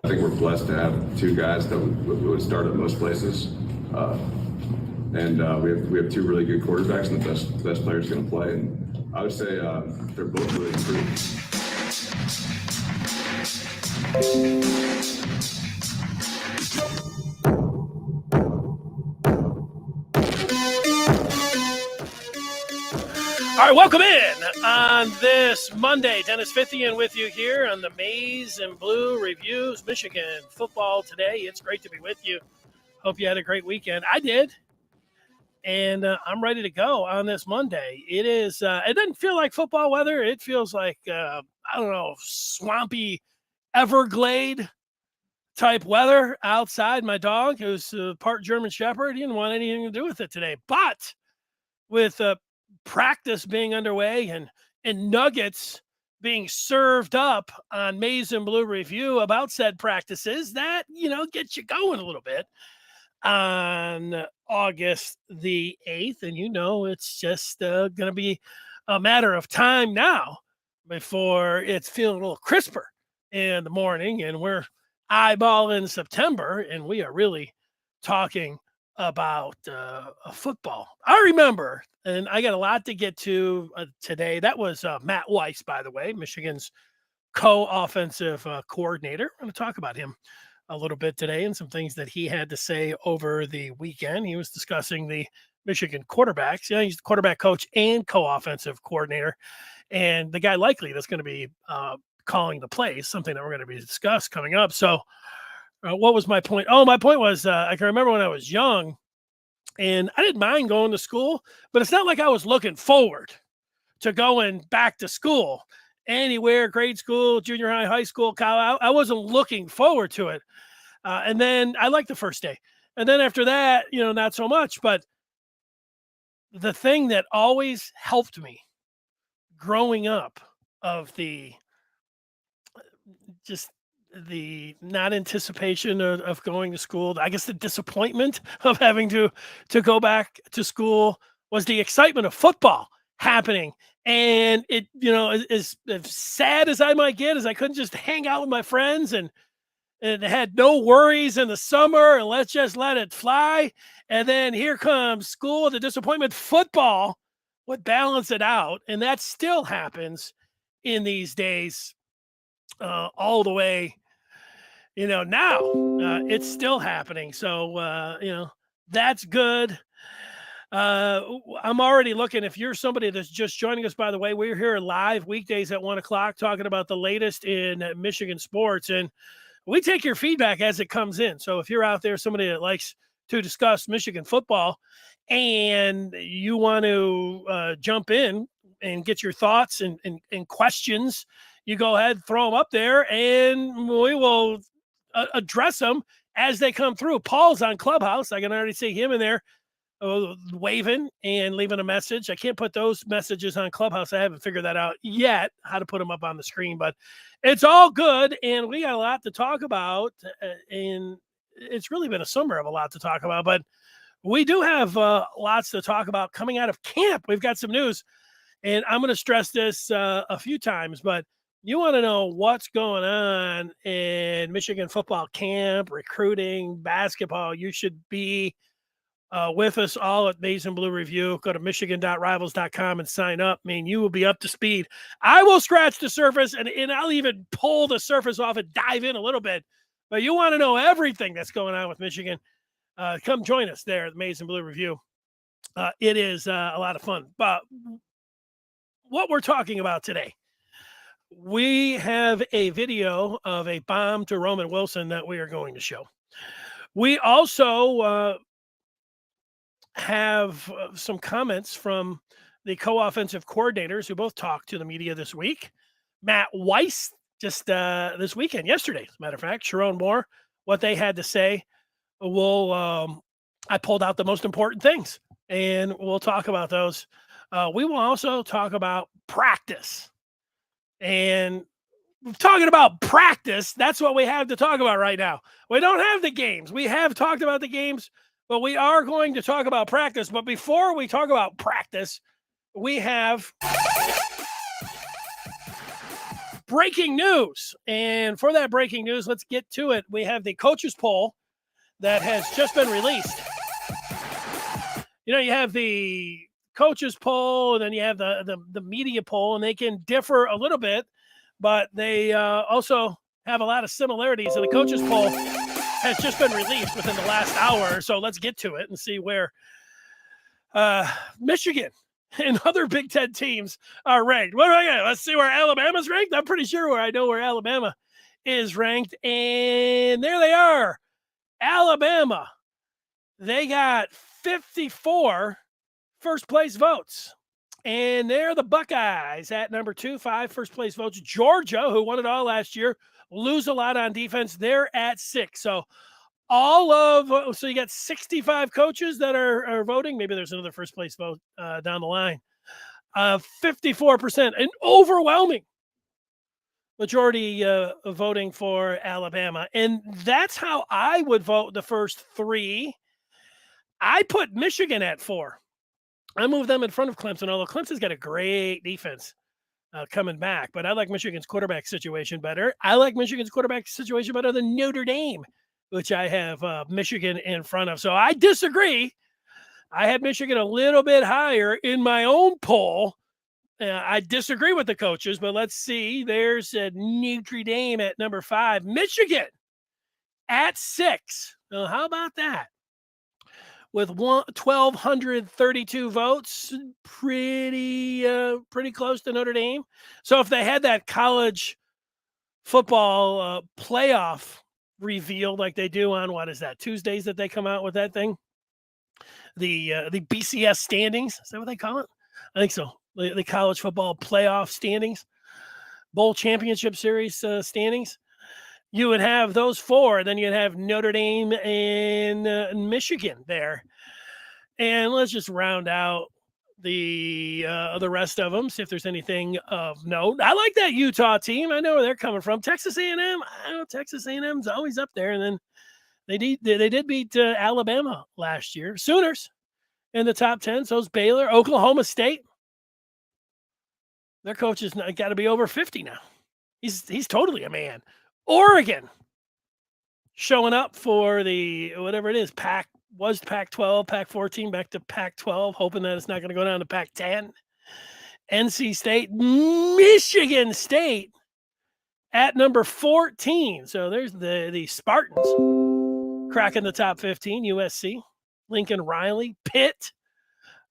I think we're blessed to have two guys that would start at most places. And we have two really good quarterbacks, and the best players going to play. And I would say they're both really improved. All right, welcome in on this Monday. Dennis Fithian with you here on the Maize and Blue Reviews, Michigan football today. It's great to be with you. Hope you had a great weekend. I did, and I'm ready to go on this Monday. It is. It doesn't feel like football weather. It feels like, I don't know, swampy Everglade type weather outside. My dog, who's part German Shepherd, he didn't want anything to do with it today. But with practice being underway and nuggets being served up on Maize and Blue Review about said practices, that, gets you going a little bit on August the 8th. And, it's just going to be a matter of time now before it's feeling a little crisper in the morning. And we're eyeballing September, and we are really talking about football. I remember, and I got a lot to get to today. That was Matt Weiss, by the way, Michigan's co-offensive coordinator. I'm going to talk about him a little bit today and some things that he had to say over the weekend. He was discussing the Michigan quarterbacks. He's the quarterback coach and co-offensive coordinator, and the guy likely that's going to be calling the plays, something that we're going to be discussed coming up. So what was my point? Oh, my point was I can remember when I was young and I didn't mind going to school, but it's not like I was looking forward to going back to school anywhere, grade school, junior high, high school, college. I wasn't looking forward to it. And then I liked the first day. And then after that, not so much. But the thing that always helped me growing up of the not anticipation of going to school, I guess the disappointment of having to go back to school, was the excitement of football happening. And it, as sad as I might get, as I couldn't just hang out with my friends and had no worries in the summer and let's just let it fly. And then here comes school, the disappointment. Football would balance it out. And that still happens in these days, all the way. Now it's still happening. So, that's good. I'm already looking. If you're somebody that's just joining us, by the way, we're here live weekdays at 1:00 talking about the latest in Michigan sports. And we take your feedback as it comes in. So if you're out there, somebody that likes to discuss Michigan football and you want to jump in and get your thoughts and questions, you go ahead, throw them up there, and we will address them as they come through. Paul's on Clubhouse. I can already see him in there waving and leaving a message. I can't put those messages on Clubhouse. I haven't figured that out yet, how to put them up on the screen, but it's all good. And we got a lot to talk about. And it's really been a summer of a lot to talk about, but we do have lots to talk about coming out of camp. We've got some news, and I'm going to stress this a few times, but you want to know what's going on in Michigan football camp, recruiting, basketball, you should be with us all at Maize and Blue Review. Go to michigan.rivals.com and sign up. You will be up to speed. I will scratch the surface, and I'll even pull the surface off and dive in a little bit. But you want to know everything that's going on with Michigan, come join us there at Maize and Blue Review. It is a lot of fun. But what we're talking about today, we have a video of a bomb to Roman Wilson that we are going to show. We also have some comments from the co-offensive coordinators who both talked to the media this week. Matt Weiss, just this weekend, yesterday, as a matter of fact, Sherrone Moore, what they had to say. I pulled out the most important things, and we'll talk about those. We will also talk about practice. And talking about practice, that's what we have to talk about right now. We don't have the games. We have talked about the games, but we are going to talk about practice. But before we talk about practice, we have breaking news. And for that breaking news, let's get to it. We have the coaches poll that has just been released. You know, you have the coaches poll, and then you have the media poll, and they can differ a little bit, but they also have a lot of similarities. And the coaches poll has just been released within the last hour. So let's get to it and see where Michigan and other Big Ten teams are ranked. What do I got? Let's see where Alabama's ranked. I'm pretty sure I know where Alabama is ranked. And there they are. Alabama. They got 54 first place votes. And they're the Buckeyes at number 2, 5 first place votes. Georgia, who won it all last year, lose a lot on defense. They're at 6. So you got 65 coaches that are voting. Maybe there's another first place vote down the line. 54%, an overwhelming majority voting for Alabama. And that's how I would vote the first 3. I put Michigan at 4. I moved them in front of Clemson, although Clemson's got a great defense coming back. But I like Michigan's quarterback situation better. I like Michigan's quarterback situation better than Notre Dame, which I have Michigan in front of. So I disagree. I had Michigan a little bit higher in my own poll. I disagree with the coaches, but let's see. There's Notre Dame at number 5. Michigan at 6. Now, how about that? With 1,232 votes, pretty close to Notre Dame. So if they had that college football playoff revealed like they do on, what is that, Tuesdays that they come out with that thing? The BCS standings, is that what they call it? I think so. The college football playoff standings, bowl championship series standings. You would have those 4, then you'd have Notre Dame and Michigan there. And let's just round out the rest of them, see if there's anything of note. I like that Utah team. I know where they're coming from. Texas A&M, I know Texas A&M's always up there. And then they did beat Alabama last year. Sooners in the top 10. So's Baylor. Oklahoma State. Their coach has got to be over 50 now. He's totally a man. Oregon showing up for the whatever it is, Pac-12, Pac-14, back to Pac-12, hoping that it's not going to go down to Pac-10. NC State, Michigan State at number 14. So there's the Spartans cracking the top 15. USC, Lincoln Riley, Pitt.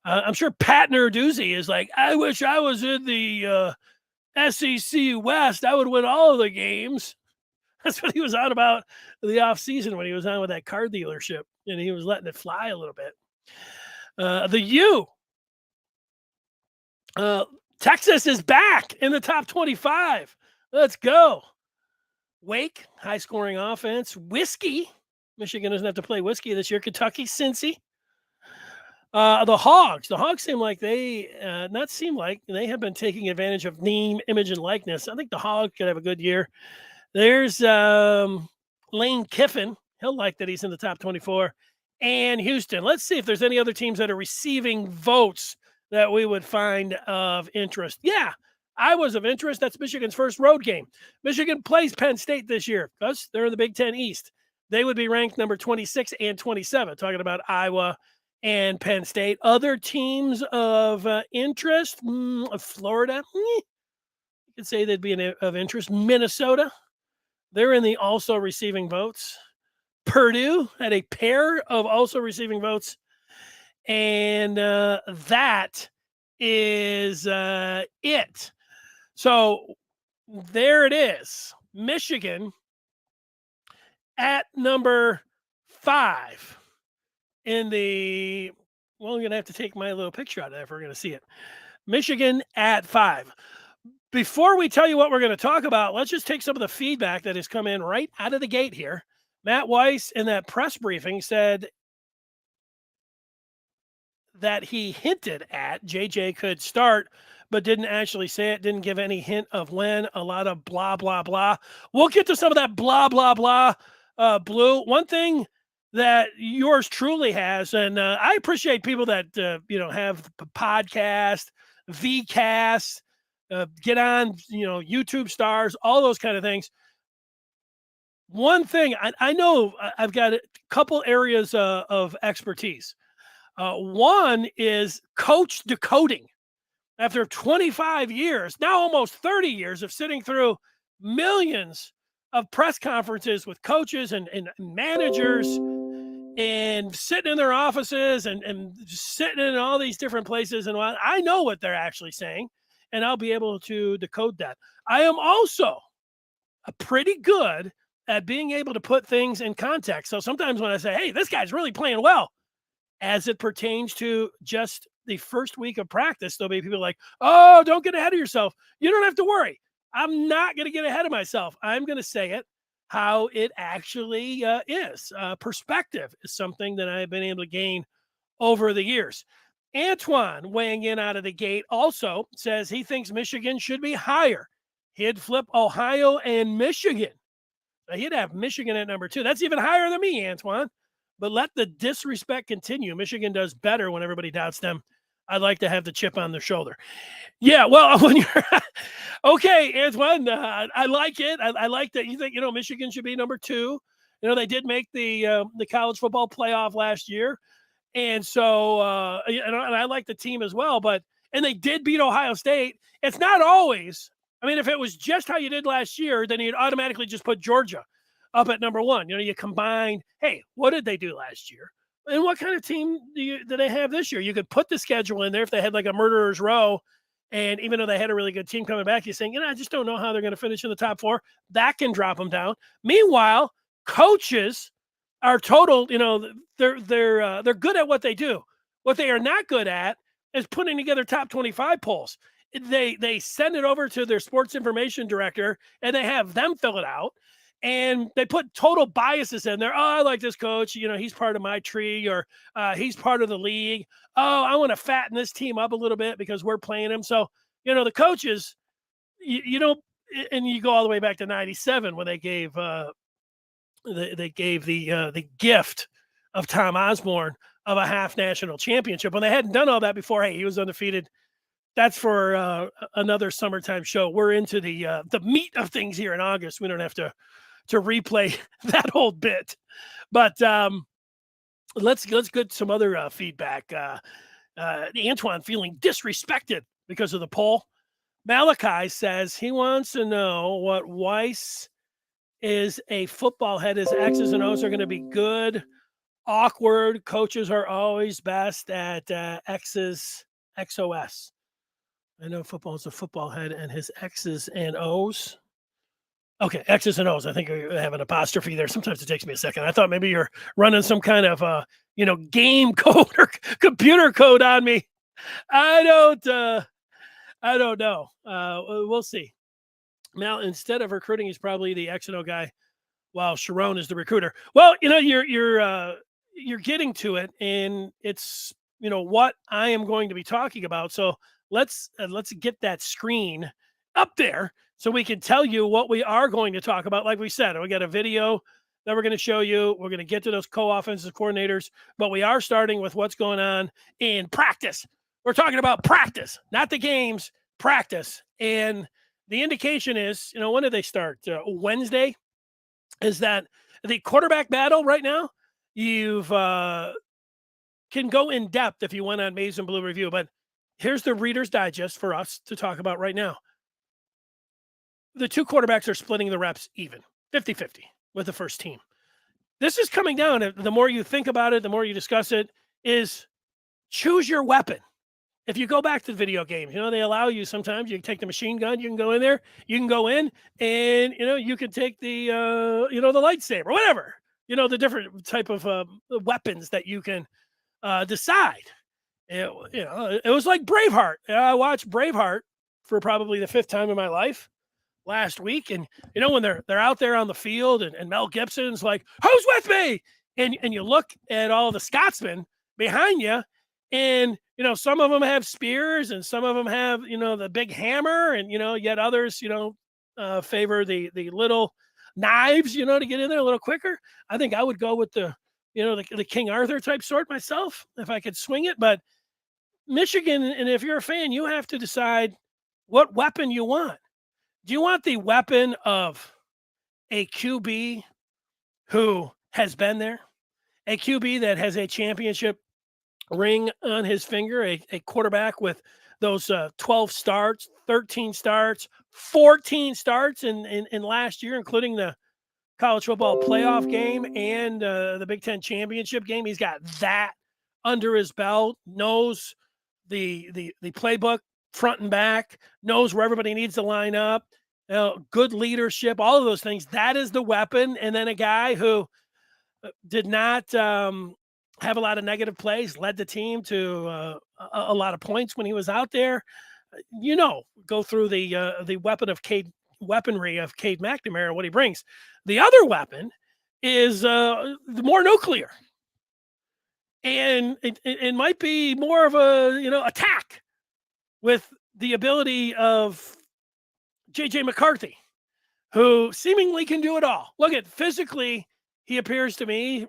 I'm sure Pat Narduzzi is like, I wish I was in the SEC West. I would win all of the games. That's what he was on about the offseason when he was on with that car dealership, and he was letting it fly a little bit. The U. Texas is back in the top 25. Let's go. Wake, high-scoring offense. Whiskey. Michigan doesn't have to play Whiskey this year. Kentucky, Cincy. The Hogs. The Hogs seem like they have been taking advantage of name, image, and likeness. I think the Hogs could have a good year. There's Lane Kiffin. He'll like that he's in the top 24. And Houston. Let's see if there's any other teams that are receiving votes that we would find of interest. Yeah, I was of interest. That's Michigan's first road game. Michigan plays Penn State this year because they're in the Big Ten East. They would be ranked number 26 and 27, talking about Iowa and Penn State. Other teams of interest, Florida, you could say they'd be of interest. Minnesota, they're in the also receiving votes. Purdue had a pair of also receiving votes. And that is it. So there it is. Michigan at number 5 in the, well, I'm going to have to take my little picture out of that if we're going to see it. Michigan at 5. Before we tell you what we're going to talk about, let's just take some of the feedback that has come in right out of the gate here. Matt Weiss in that press briefing said that he hinted at JJ could start, but didn't actually say it, didn't give any hint of when. A lot of blah, blah, blah. We'll get to some of that blah, blah, blah, Blue. One thing that yours truly has, and I appreciate people that, have the podcast, VCast, get on, YouTube stars, all those kind of things. One thing I know I've got a couple areas of expertise. One is coach decoding. After 25 years, now almost 30 years of sitting through millions of press conferences with coaches and managers and sitting in their offices and sitting in all these different places. And I know what they're actually saying, and I'll be able to decode that. I am also pretty good at being able to put things in context. So sometimes when I say, hey, this guy's really playing well, as it pertains to just the first week of practice, there'll be people like, oh, don't get ahead of yourself. You don't have to worry. I'm not going to get ahead of myself. I'm going to say it how it actually is. Perspective is something that I've been able to gain over the years. Antoine, weighing in out of the gate, also says he thinks Michigan should be higher. He'd flip Ohio and Michigan. He'd have Michigan at number 2. That's even higher than me, Antoine. But let the disrespect continue. Michigan does better when everybody doubts them. I'd like to have the chip on their shoulder. Yeah, well, when you're okay, Antoine, I like it. I like that you think Michigan should be number 2. They did make the college football playoff last year, and so and I like the team as well. And they did beat Ohio State. It's not always. I mean, if it was just how you did last year, then you'd automatically just put Georgia up at number 1. You combine, hey, what did they do last year? And what kind of team do they have this year? You could put the schedule in there if they had like a murderer's row. And even though they had a really good team coming back, you're saying, I just don't know how they're going to finish in the top 4. That can drop them down. Meanwhile, coaches are total, they're good at what they do. What they are not good at is putting together top 25 polls. They send it over to their sports information director and they have them fill it out. And they put total biases in there. Oh, I like this coach. He's part of my tree, or he's part of the league. Oh, I want to fatten this team up a little bit because we're playing him. So, the coaches, you don't, and you go all the way back to '97 when they gave the gift of Tom Osborne of a half national championship. When they hadn't done all that before, hey, he was undefeated. That's for another summertime show. We're into the meat of things here in August. We don't have to replay that old bit, but let's get some other feedback. Antoine feeling disrespected because of the poll. Malachi says he wants to know what Weiss is a football head. His X's and O's are going to be good, awkward. Coaches are always best at X's, XOS. I know football is a football head and his X's and O's. Okay, X's and O's. I think I have an apostrophe there. Sometimes it takes me a second. I thought maybe you're running some kind of, game code or computer code on me. I don't know. We'll see. Now, instead of recruiting, he's probably the X and O guy, while Sherrone is the recruiter. Well, you're getting to it, and it's what I am going to be talking about. So let's get that screen up there so we can tell you what we are going to talk about. Like we said, we got a video that we're going to show you. We're going to get to those co-offensive coordinators, but we are starting with what's going on in practice. We're talking about practice, not the games, practice. And the indication is, when do they start? Wednesday. Is that the quarterback battle right now? You've can go in depth if you went on Maize and Blue Review, but here's the Reader's Digest for us to talk about right now. The two quarterbacks are splitting the reps even, 50-50 with the first team. This is coming down. The more you think about it, the more you discuss it, is choose your weapon. If you go back to the video games, they allow you sometimes, you can take the machine gun, you can go in there, you can go in and, you can take the, the lightsaber, whatever, the different type of weapons that you can decide. It was like Braveheart. I watched Braveheart for probably the 5th time in my life last week. And, when they're out there on the field and Mel Gibson's like, who's with me? And you look at all the Scotsmen behind you and, some of them have spears and some of them have, the big hammer and, yet others, favor the little knives, to get in there a little quicker. I think I would go with the King Arthur type sword myself if I could swing it. But Michigan, and if you're a fan, you have to decide what weapon you want. Do you want the weapon of a QB who has been there, a QB that has a championship ring on his finger, a quarterback with those 12 starts, 13 starts, 14 starts in last year, including the college football playoff game and the Big Ten championship game? He's got that under his belt, knows the playbook front and back, knows where everybody needs to line up, good leadership, all of those things. That is the weapon. And then a guy who did not have a lot of negative plays, led the team to a lot of points when he was out there. Go through the weaponry of Cade McNamara, what he brings. The other weapon is the more nuclear, and it might be more of a attack with the ability of JJ McCarthy, who seemingly can do it all. Look at physically, he appears to me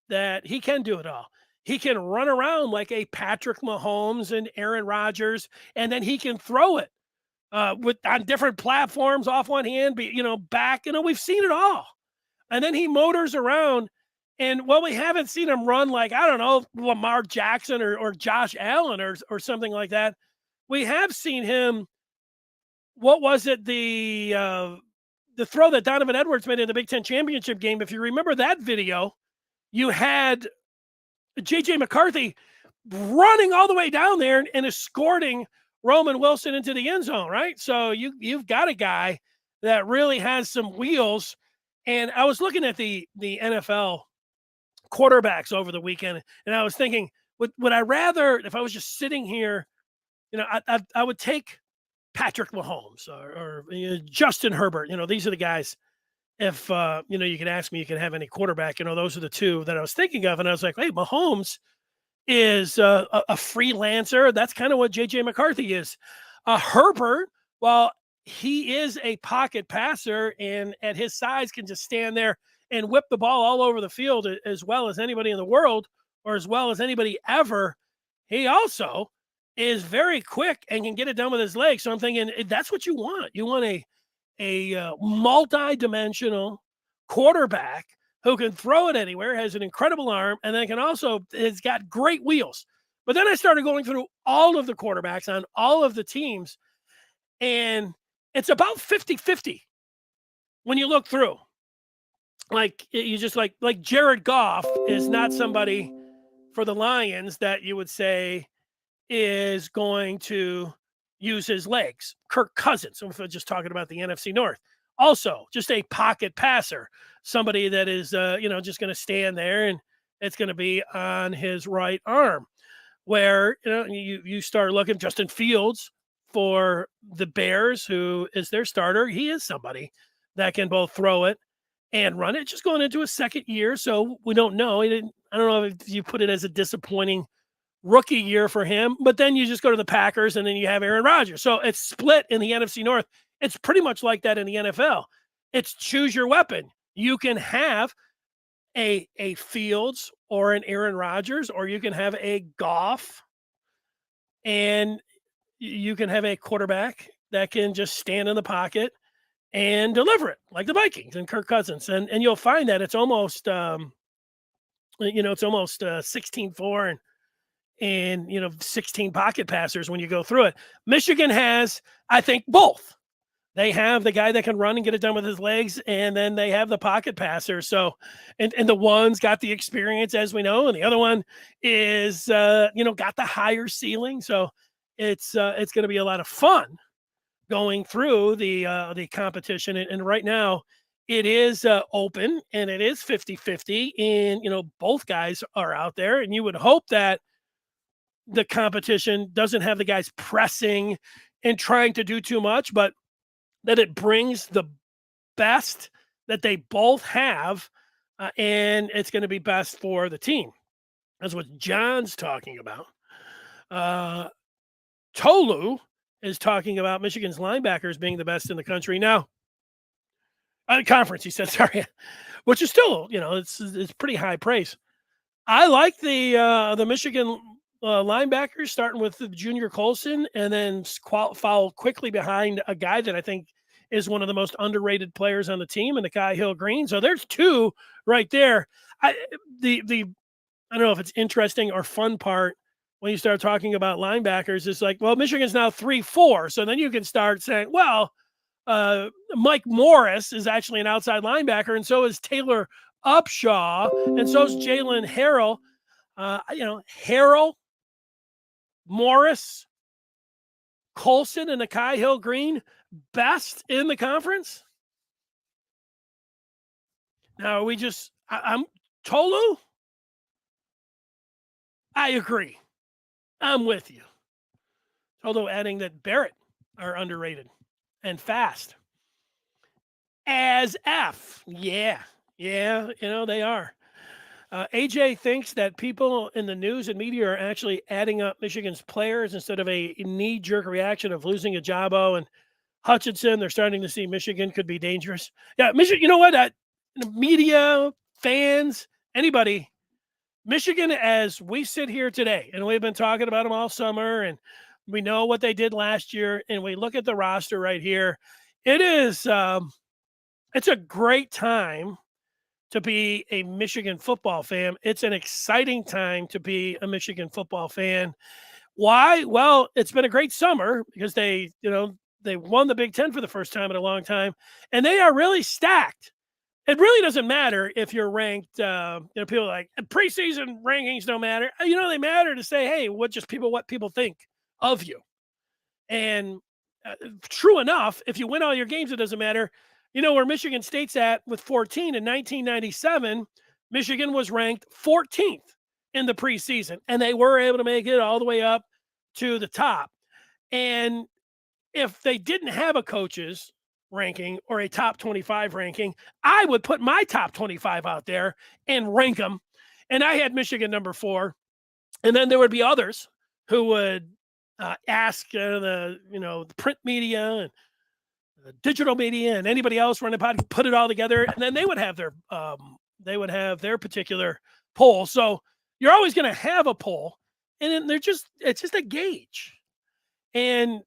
that he can do it all. He can run around like a Patrick Mahomes and Aaron Rodgers, and then he can throw it on different platforms, off one hand, back. We've seen it all. And then he motors around, and we haven't seen him run like, I don't know, Lamar Jackson or Josh Allen or something like that. We have seen him. What was it? The throw that Donovan Edwards made in the Big Ten championship game. If you remember that video, you had JJ McCarthy running all the way down there and escorting Roman Wilson into the end zone, right? So you've got a guy that really has some wheels. And I was looking at the NFL quarterbacks over the weekend, and I was thinking, would I rather, if I was just sitting here, I would take Patrick Mahomes or Justin Herbert. These are the guys. If you can ask me, you can have any quarterback. Those are the two that I was thinking of, and I was like, hey, Mahomes is a freelancer. That's kind of what JJ McCarthy is. Herbert, well, he is a pocket passer, and at his size can just stand there and whip the ball all over the field as well as anybody in the world, or as well as anybody ever. He also is very quick and can get it done with his legs. So I'm thinking that's what you want. You want a multi-dimensional quarterback who can throw it anywhere, has an incredible arm, and then has got great wheels. But then I started going through all of the quarterbacks on all of the teams, and it's about 50-50 when you look through. Like, you just like Jared Goff is not somebody for the Lions that you would say is going to use his legs. Kirk Cousins, if we're just talking about the NFC North, also just a pocket passer, somebody that is, just going to stand there and it's going to be on his right arm. Where, you start looking, Justin Fields for the Bears, who is their starter. He is somebody that can both throw it and run it. Just going into his second year, so we don't know. I don't know if you put it as a disappointing rookie year for him, but then you just go to the Packers and then you have Aaron Rodgers. So it's split in the NFC North. It's pretty much like that in the NFL. It's choose your weapon. You can have a Fields or an Aaron Rodgers, or you can have a Goff, and you can have a quarterback that can just stand in the pocket and deliver it, like the Vikings and Kirk Cousins. And you'll find that it's almost 16-4 and 16 pocket passers when you go through it. Michigan has, I think, both. They have the guy that can run and get it done with his legs, and then they have the pocket passer. So, and the one's got the experience, as we know, and the other one is, got the higher ceiling. So it's going to be a lot of fun going through the competition. And right now it is open, and it is 50-50, and, both guys are out there, and you would hope that the competition doesn't have the guys pressing and trying to do too much, but that it brings the best that they both have, and it's going to be best for the team. That's what John's talking about. Tolu is talking about Michigan's linebackers being the best in the country now. Conference, he said, sorry, which is still, it's pretty high praise. I like the Michigan linebackers, starting with the junior Colson, and then follow quickly behind a guy that I think is one of the most underrated players on the team, and the Kai Hill Green. So there's two right there. The I don't know if it's interesting or fun part when you start talking about linebackers is like, well, Michigan's now 3-4. So then you can start saying, well, Mike Morris is actually an outside linebacker, and so is Taylor Upshaw, and so is Jalen Harrell. Harrell, Morris, Colson, and Kai Hill Green, best in the conference. Now, I'm Tolu. I agree. I'm with you. Although adding that Barrett are underrated and fast. As F. Yeah, they are. AJ thinks that people in the news and media are actually adding up Michigan's players instead of a knee-jerk reaction of losing Ajabo and Hutchinson. They're starting to see Michigan could be dangerous. Yeah, Michigan, you know what? Media, fans, anybody, Michigan, as we sit here today, and we've been talking about them all summer, and we know what they did last year, and we look at the roster right here, it is it's a great time to be a Michigan football fan. It's an exciting time to be a Michigan football fan. Why? Well, it's been a great summer because they won the Big Ten for the first time in a long time, and they are really stacked. It really doesn't matter if you're ranked. People are like preseason rankings don't matter. They matter to say, hey, what people think of you. And true enough, if you win all your games, it doesn't matter. You know where Michigan State's at with 14 in 1997. Michigan was ranked 14th in the preseason, and they were able to make it all the way up to the top. And if they didn't have a coach's ranking or a top 25 ranking, I would put my top 25 out there and rank them. And I had Michigan number 4. And then there would be others who would ask the print media and the digital media and anybody else running pod, put it all together, and then they would have their particular poll. So you're always going to have a poll, and then it's just a gauge. And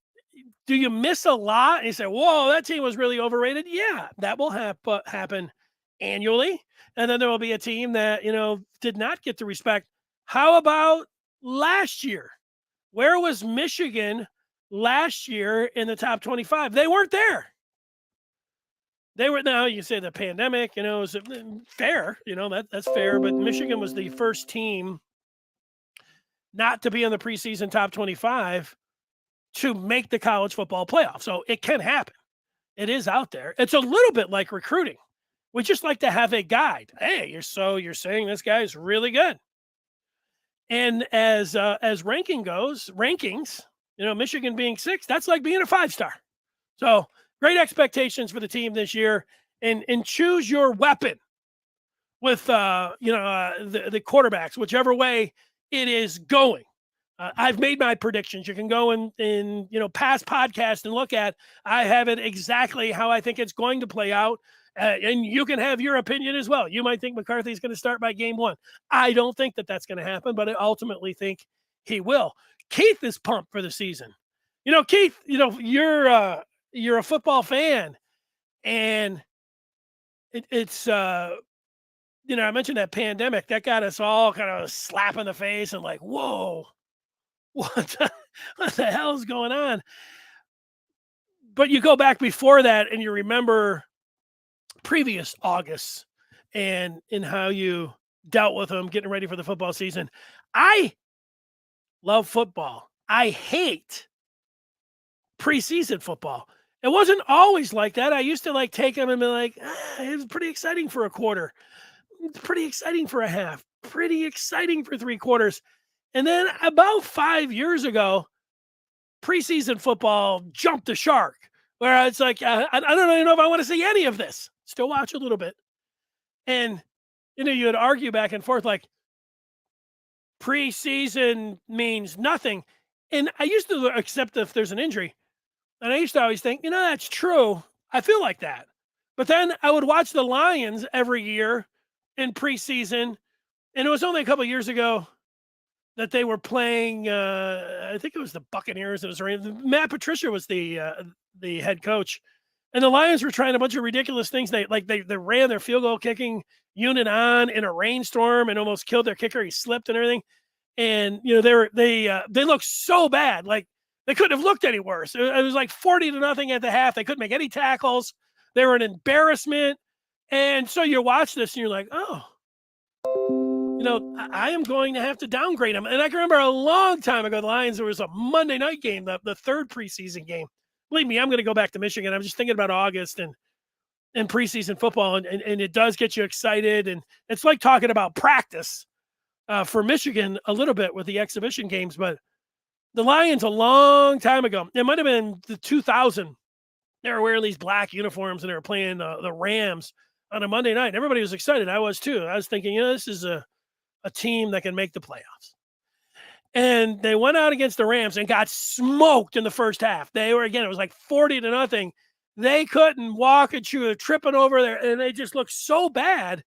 do you miss a lot? And you say, whoa, that team was really overrated. Yeah, that will happen annually. And then there will be a team that, did not get the respect. How about last year? Where was Michigan last year in the top 25? They weren't there. They were, now you say the pandemic, is fair, that's fair. But Michigan was the first team not to be in the preseason top 25 to make the college football playoff. So it can happen. It is out there. It's a little bit like recruiting. We just like to have a guide. Hey, you're saying this guy is really good. And as rankings, Michigan being 6, that's like being a 5-star. So great expectations for the team this year, and choose your weapon with the quarterbacks, whichever way it is going. I've made my predictions. You can go in past podcasts and look at. I have it exactly how I think it's going to play out, and you can have your opinion as well. You might think McCarthy's going to start by game 1. I don't think that that's going to happen, but I ultimately think he will. Keith is pumped for the season. Keith, you're a football fan, and it's I mentioned that pandemic that got us all kind of slap in the face and like, whoa. What the hell is going on? But you go back before that and you remember previous August and in how you dealt with them getting ready for the football season. I love football. I hate preseason football. It wasn't always like that. I used to take them and be like, it was pretty exciting for a quarter. It's pretty exciting for a half. Pretty exciting for 3 quarters. And then about 5 years ago, preseason football jumped the shark, where it's like, I don't even know if I want to see any of this. Still watch a little bit. And, you would argue back and forth like preseason means nothing. And I used to accept if there's an injury. And I used to always think, that's true. I feel like that. But then I would watch the Lions every year in preseason. And it was only a couple of years ago that they were playing. I think it was the Buccaneers. It was Matt Patricia was the head coach, and the Lions were trying a bunch of ridiculous things. They ran their field goal kicking unit on in a rainstorm and almost killed their kicker. He slipped and everything. And they looked so bad. Like they couldn't have looked any worse. It was like 40-0 at the half. They couldn't make any tackles. They were an embarrassment. And so you watch this and you're like, oh, I am going to have to downgrade them. And I can remember a long time ago, the Lions, there was a Monday night game, the third preseason game. Believe me, I'm going to go back to Michigan. I'm just thinking about August and preseason football, and it does get you excited. And it's like talking about practice for Michigan a little bit with the exhibition games. But the Lions a long time ago, it might have been the 2000, they were wearing these black uniforms and they were playing the Rams on a Monday night. Everybody was excited. I was too. I was thinking, this is a team that can make the playoffs. And they went out against the Rams and got smoked in the first half. They were, again, it was like 40-0. They couldn't walk and chew, tripping over there. And they just looked so bad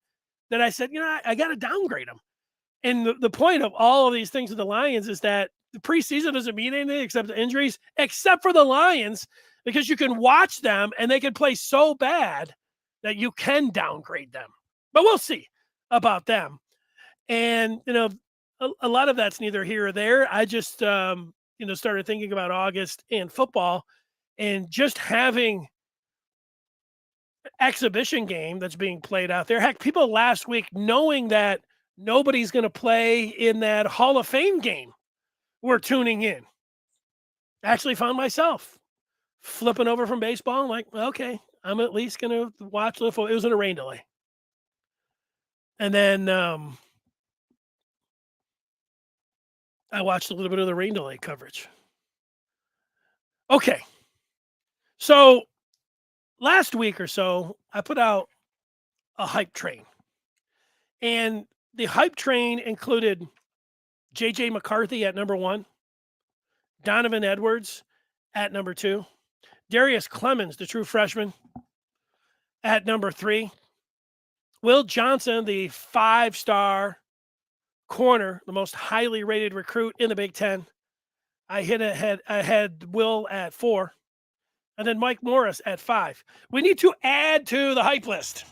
that I said, I got to downgrade them. And the point of all of these things with the Lions is that the preseason doesn't mean anything except the injuries, except for the Lions, because you can watch them and they can play so bad that you can downgrade them. But we'll see about them. And, a lot of that's neither here or there. I just, started thinking about August and football and just having exhibition game that's being played out there. Heck, people last week knowing that nobody's going to play in that Hall of Fame game were tuning in. Actually found myself flipping over from baseball. I'm like, okay, I'm at least going to watch the football. It was in a rain delay. And then I watched a little bit of the rain delay coverage. Okay. So last week or so, I put out a hype train. And the hype train included J.J. McCarthy at number 1, Donovan Edwards at number 2, Darius Clemens, the true freshman, at number 3, Will Johnson, the 5-star corner, the most highly rated recruit in the Big Ten. I had Will at 4, and then Mike Morris at 5. We need to add to the hype list.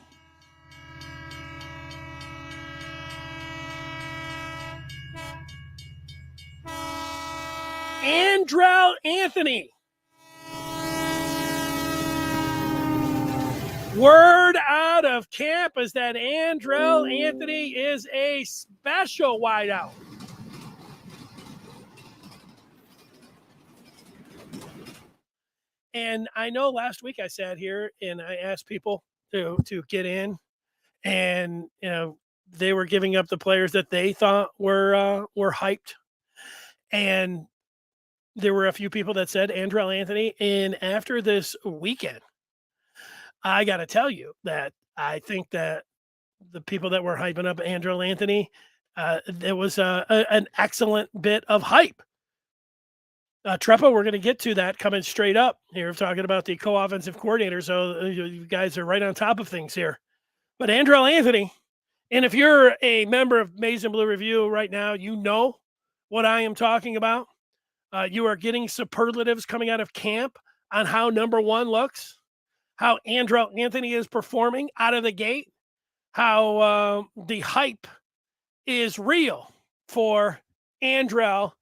Andrell Anthony. Word out of camp is that Andrell Anthony is a special wideout. And I know last week I sat here and I asked people to get in, and they were giving up the players that they thought were hyped, and there were a few people that said Andrell Anthony. And after this weekend, I got to tell you that I think that the people that were hyping up Andrell Anthony, there was an excellent bit of hype. Trepa, we're going to get to that coming straight up here, talking about the co-offensive coordinator. So you guys are right on top of things here. But Andrell Anthony, and if you're a member of Maize and Blue Review right now, you know what I am talking about. You are getting superlatives coming out of camp on how number 1 looks, how Andrell Anthony is performing out of the gate, how the hype is real for Andrell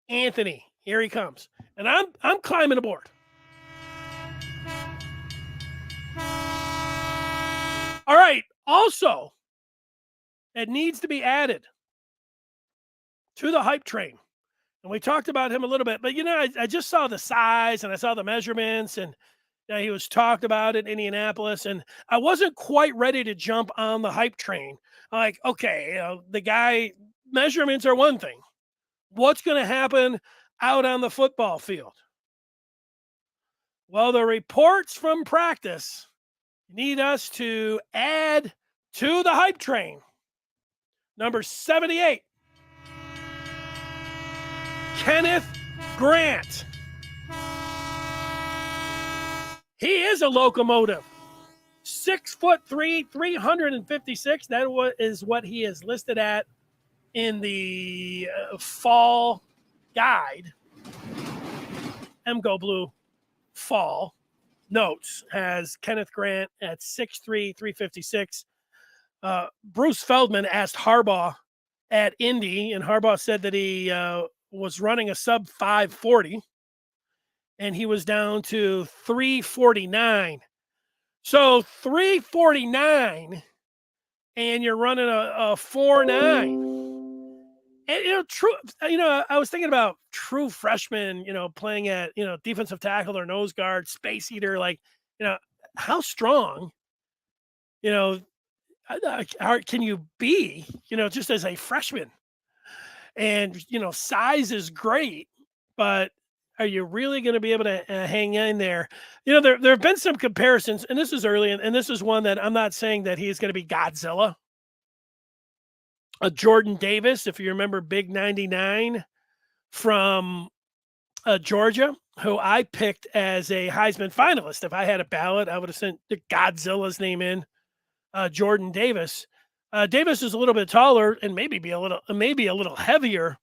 Anthony. Here he comes. And I'm climbing aboard. All right. Also, it needs to be added to the hype train. And we talked about him a little bit, but I just saw the size and I saw the measurements, and he was talked about in Indianapolis, and I wasn't quite ready to jump on the hype train. Like, okay, the guy measurements are one thing. What's going to happen out on the football field? Well, the reports from practice need us to add to the hype train. Number 78, Kenneth Grant. He is a locomotive. 6'3", 356. That is what he is listed at in the fall guide, MGO Blue fall notes has Kenneth Grant at 6'3", 356. Bruce Feldman asked Harbaugh at Indy, and Harbaugh said that he was running a sub 540, and he was down to 349. So 349, and you're running a 4.9. And true. I was thinking about true freshmen, playing at defensive tackle or nose guard, space eater. Like, how strong, can you be, just as a freshman? And size is great, but are you really going to be able to hang in there? There have been some comparisons, and this is early, and this is one that I'm not saying that he's going to be Godzilla. Jordan Davis, if you remember, big 99 from Georgia, who I picked as a Heisman finalist. If I had a ballot, I would have sent Godzilla's name in. Jordan Davis. Davis is a little bit taller and maybe a little heavier.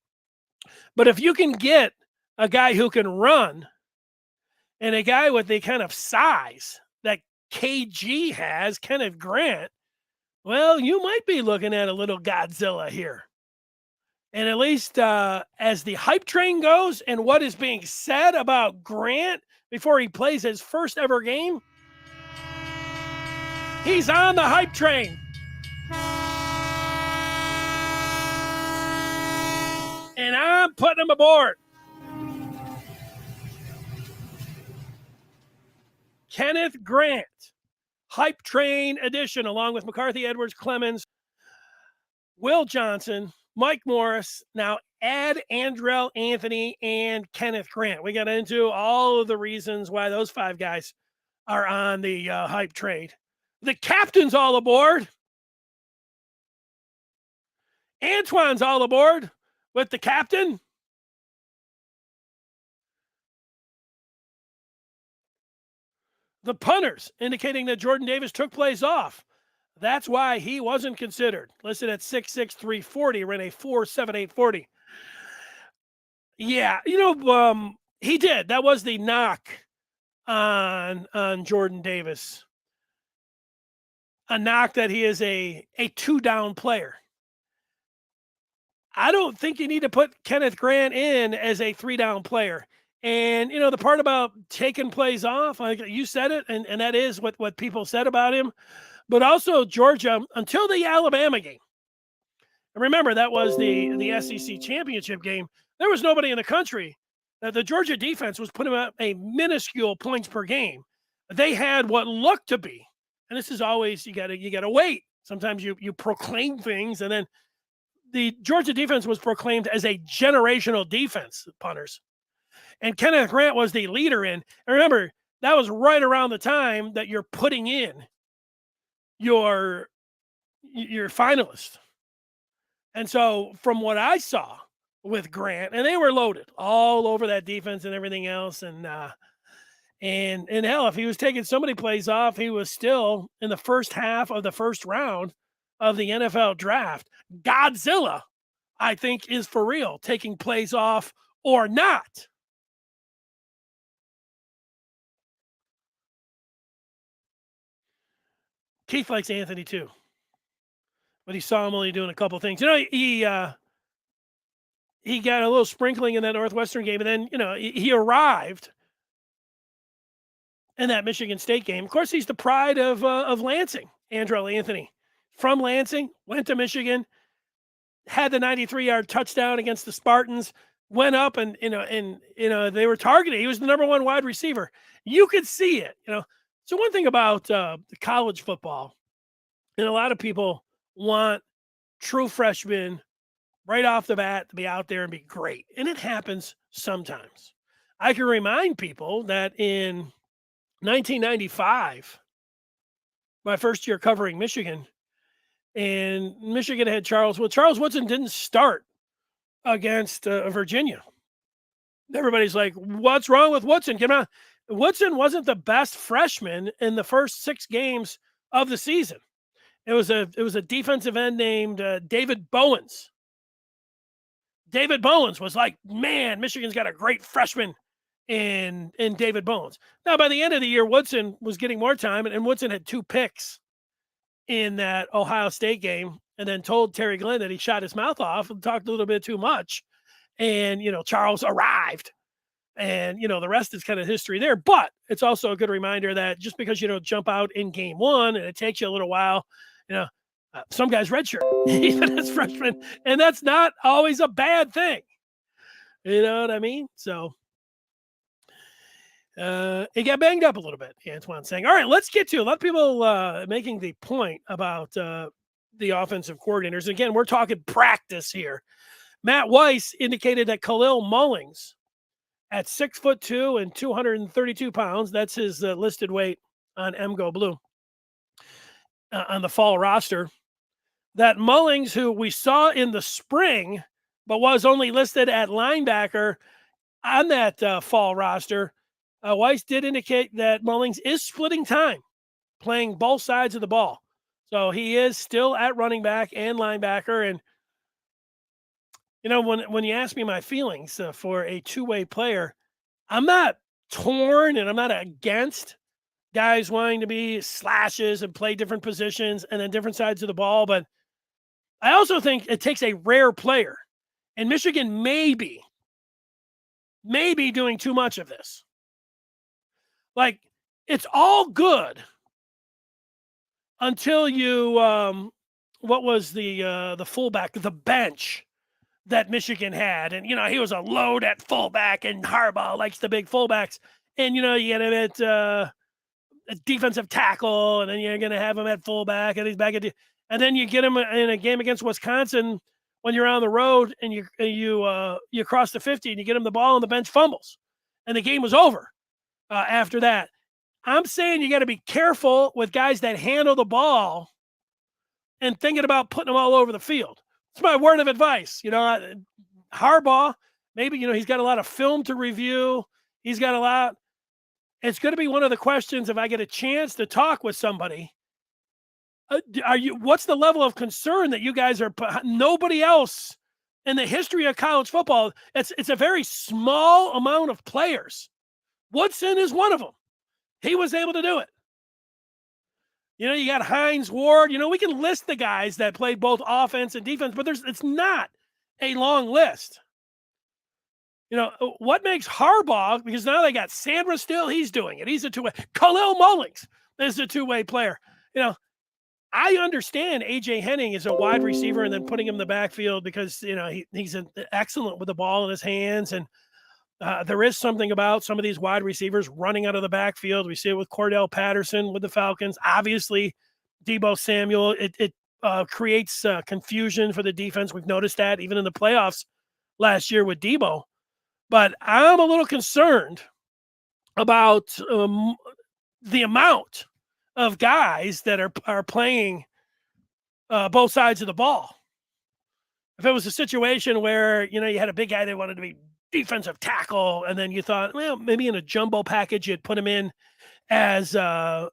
But if you can get a guy who can run and a guy with the kind of size that KG has, Kenneth Grant, well, you might be looking at a little Godzilla here. And at least as the hype train goes and what is being said about Grant before he plays his first ever game, he's on the hype train. And I'm putting him aboard. Kenneth Grant, hype train edition, along with McCarthy, Edwards, Clemens, Will Johnson, Mike Morris, now add Andrell Anthony and Kenneth Grant. We got into all of the reasons why those five guys are on the hype train. The captain's all aboard. Antoine's all aboard with the captain. The punters indicating that Jordan Davis took plays off. That's why he wasn't considered. Listed at 6'6", 340, ran a 4.78 40. Yeah, he did. That was the knock on Jordan Davis. A knock that he is a two-down player. I don't think you need to put Kenneth Grant in as a three-down player. And, the part about taking plays off, like you said it, and that is what people said about him. But also Georgia, until the Alabama game. And remember, that was the SEC championship game. There was nobody in the country. The Georgia defense was putting up a minuscule points per game. They had what looked to be, and this is always, you gotta wait. Sometimes you proclaim things, and then the Georgia defense was proclaimed as a generational defense, punters. And Kenneth Grant was the leader in. And remember, that was right around the time that you're putting in your finalist. And so from what I saw with Grant, and they were loaded all over that defense and everything else. And hell, if he was taking so many plays off, he was still in the first half of the first round of the NFL draft. Godzilla, I think, is for real, taking plays off or not. Keith likes Anthony too, but he saw him only doing a couple things. He got a little sprinkling in that Northwestern game, and then he arrived in that Michigan State game. Of course, he's the pride of Lansing. Andrell Anthony from Lansing, went to Michigan, had the 93-yard touchdown against the Spartans. Went up and they were targeted. He was the number one wide receiver. You could see it. So one thing about college football, and a lot of people want true freshmen right off the bat to be out there and be great. And it happens sometimes. I can remind people that in 1995, my first year covering Michigan, and Michigan had Charles Woodson didn't start against Virginia. Everybody's like, what's wrong with Woodson? Come on. Woodson wasn't the best freshman in the first 6 games of the season. It was a defensive end named David Bowens David Bowens was like, man, Michigan's got a great freshman in David Bowens. Now, by the end of the year, Woodson was getting more time, and Woodson had 2 picks in that Ohio State game, and then told Terry Glenn that he shot his mouth off and talked a little bit too much. And, Charles arrived. And, the rest is kind of history there. But it's also a good reminder that just because you don't jump out in game 1 and it takes you a little while, some guys redshirt even as freshmen. And that's not always a bad thing. You know what I mean? So it got banged up a little bit, Antoine's saying. All right, let's get to a lot of people making the point about the offensive coordinators. Again, we're talking practice here. Matt Weiss indicated that Khalil Mullings, at 6'2" and 232 pounds, that's his listed weight on MGO Blue on the fall roster, that Mullings, who we saw in the spring, but was only listed at linebacker on that fall roster, Weiss did indicate that Mullings is splitting time, playing both sides of the ball. So he is still at running back and linebacker. And, when you ask me my feelings for a two-way player, I'm not torn and I'm not against guys wanting to be slashes and play different positions and then different sides of the ball. But I also think it takes a rare player. And Michigan may be doing too much of this. Like, it's all good until you, what was the fullback, the bench that Michigan had. And, he was a load at fullback, and Harbaugh likes the big fullbacks. And, you get him at a defensive tackle, and then you're going to have him at fullback, and he's back at and then you get him in a game against Wisconsin when you're on the road and you cross the 50 and you get him the ball and the bench fumbles. And the game was over after that. I'm saying you got to be careful with guys that handle the ball and thinking about putting them all over the field. It's my word of advice. Harbaugh, maybe, he's got a lot of film to review. He's got a lot. It's going to be one of the questions if I get a chance to talk with somebody. What's the level of concern that you guys are? Nobody else in the history of college football. It's a very small amount of players. Woodson is one of them. He was able to do it. You got Hines Ward. We can list the guys that played both offense and defense, but it's not a long list. What makes Harbaugh, because now they got Sandra still, he's doing it. He's a two-way. Khalil Mullings is a two-way player. I understand A.J. Henning is a wide receiver and then putting him in the backfield because, he's excellent with the ball in his hands. And there is something about some of these wide receivers running out of the backfield. We see it with Cordell Patterson with the Falcons. Obviously, Deebo Samuel, it creates confusion for the defense. We've noticed that even in the playoffs last year with Deebo. But I'm a little concerned about the amount of guys that are playing both sides of the ball. If it was a situation where, you had a big guy that wanted to be defensive tackle, and then you thought, well, maybe in a jumbo package, you'd put him in as an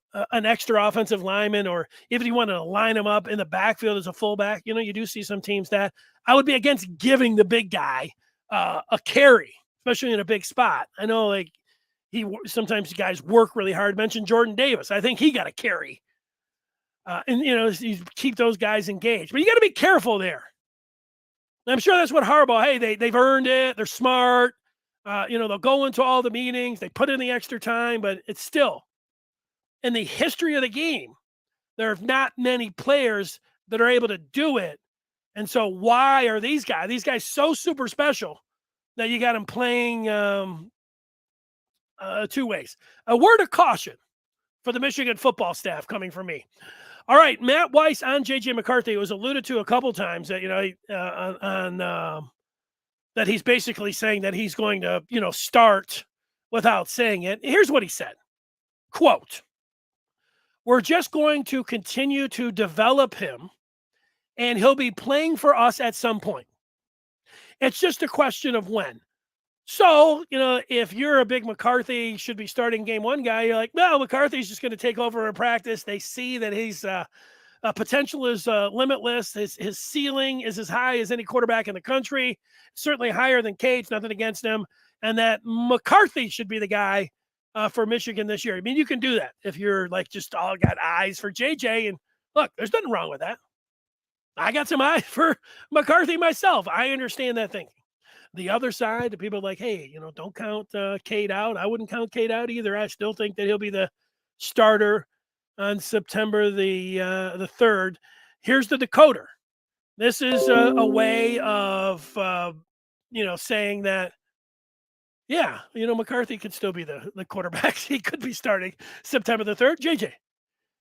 extra offensive lineman, or if you wanted to line him up in the backfield as a fullback, you do see some teams that I would be against giving the big guy a carry, especially in a big spot. I know, sometimes guys work really hard. Mention Jordan Davis. I think he got a carry. And, you keep those guys engaged. But you got to be careful there. I'm sure that's what Harbaugh, hey, they've earned it. They're smart. They'll go into all the meetings. They put in the extra time. But it's still, in the history of the game, there are not many players that are able to do it. And so why are these guys so super special that you got them playing two ways? A word of caution for the Michigan football staff coming from me. All right, Matt Weiss on J.J. McCarthy. It was alluded to a couple times that, that he's basically saying that he's going to, start without saying it. Here's what he said, quote, "We're just going to continue to develop him, and he'll be playing for us at some point. It's just a question of when." So, if you're a big McCarthy should be starting game one guy, you're like, no, McCarthy's just going to take over in practice. They see that he's Potential is limitless. His ceiling is as high as any quarterback in the country, certainly higher than Cade's, nothing against him. And that McCarthy should be the guy for Michigan this year. I mean, you can do that if you're like just all got eyes for JJ. And look, there's nothing wrong with that. I got some eyes for McCarthy myself. I understand that thinking. The other side, the people are like, hey, don't count Cade out. I wouldn't count Cade out either. I still think that he'll be the starter on September the 3rd. Here's the decoder. This is a way of saying that, yeah, McCarthy could still be the quarterback. He could be starting September the 3rd. JJ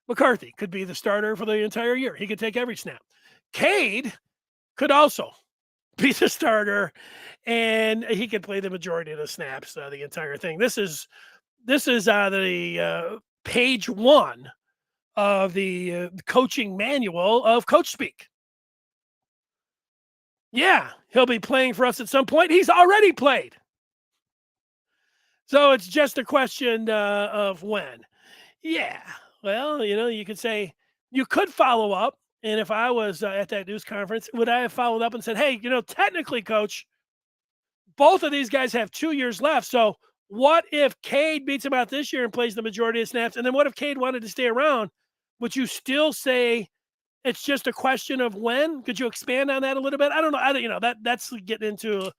McCarthy could be the starter for the entire year. He could take every snap. Cade could also be the starter, and he could play the majority of the snaps, the entire thing. This is the page 1 of the coaching manual of Coach Speak. Yeah, he'll be playing for us at some point. He's already played. So it's just a question of when. Yeah, well, you could say you could follow up. And if I was at that news conference, would I have followed up and said, hey, technically, Coach, both of these guys have 2 years left. So what if Cade beats him out this year and plays the majority of snaps? And then what if Cade wanted to stay around? Would you still say it's just a question of when? Could you expand on that a little bit? I don't know. That's getting into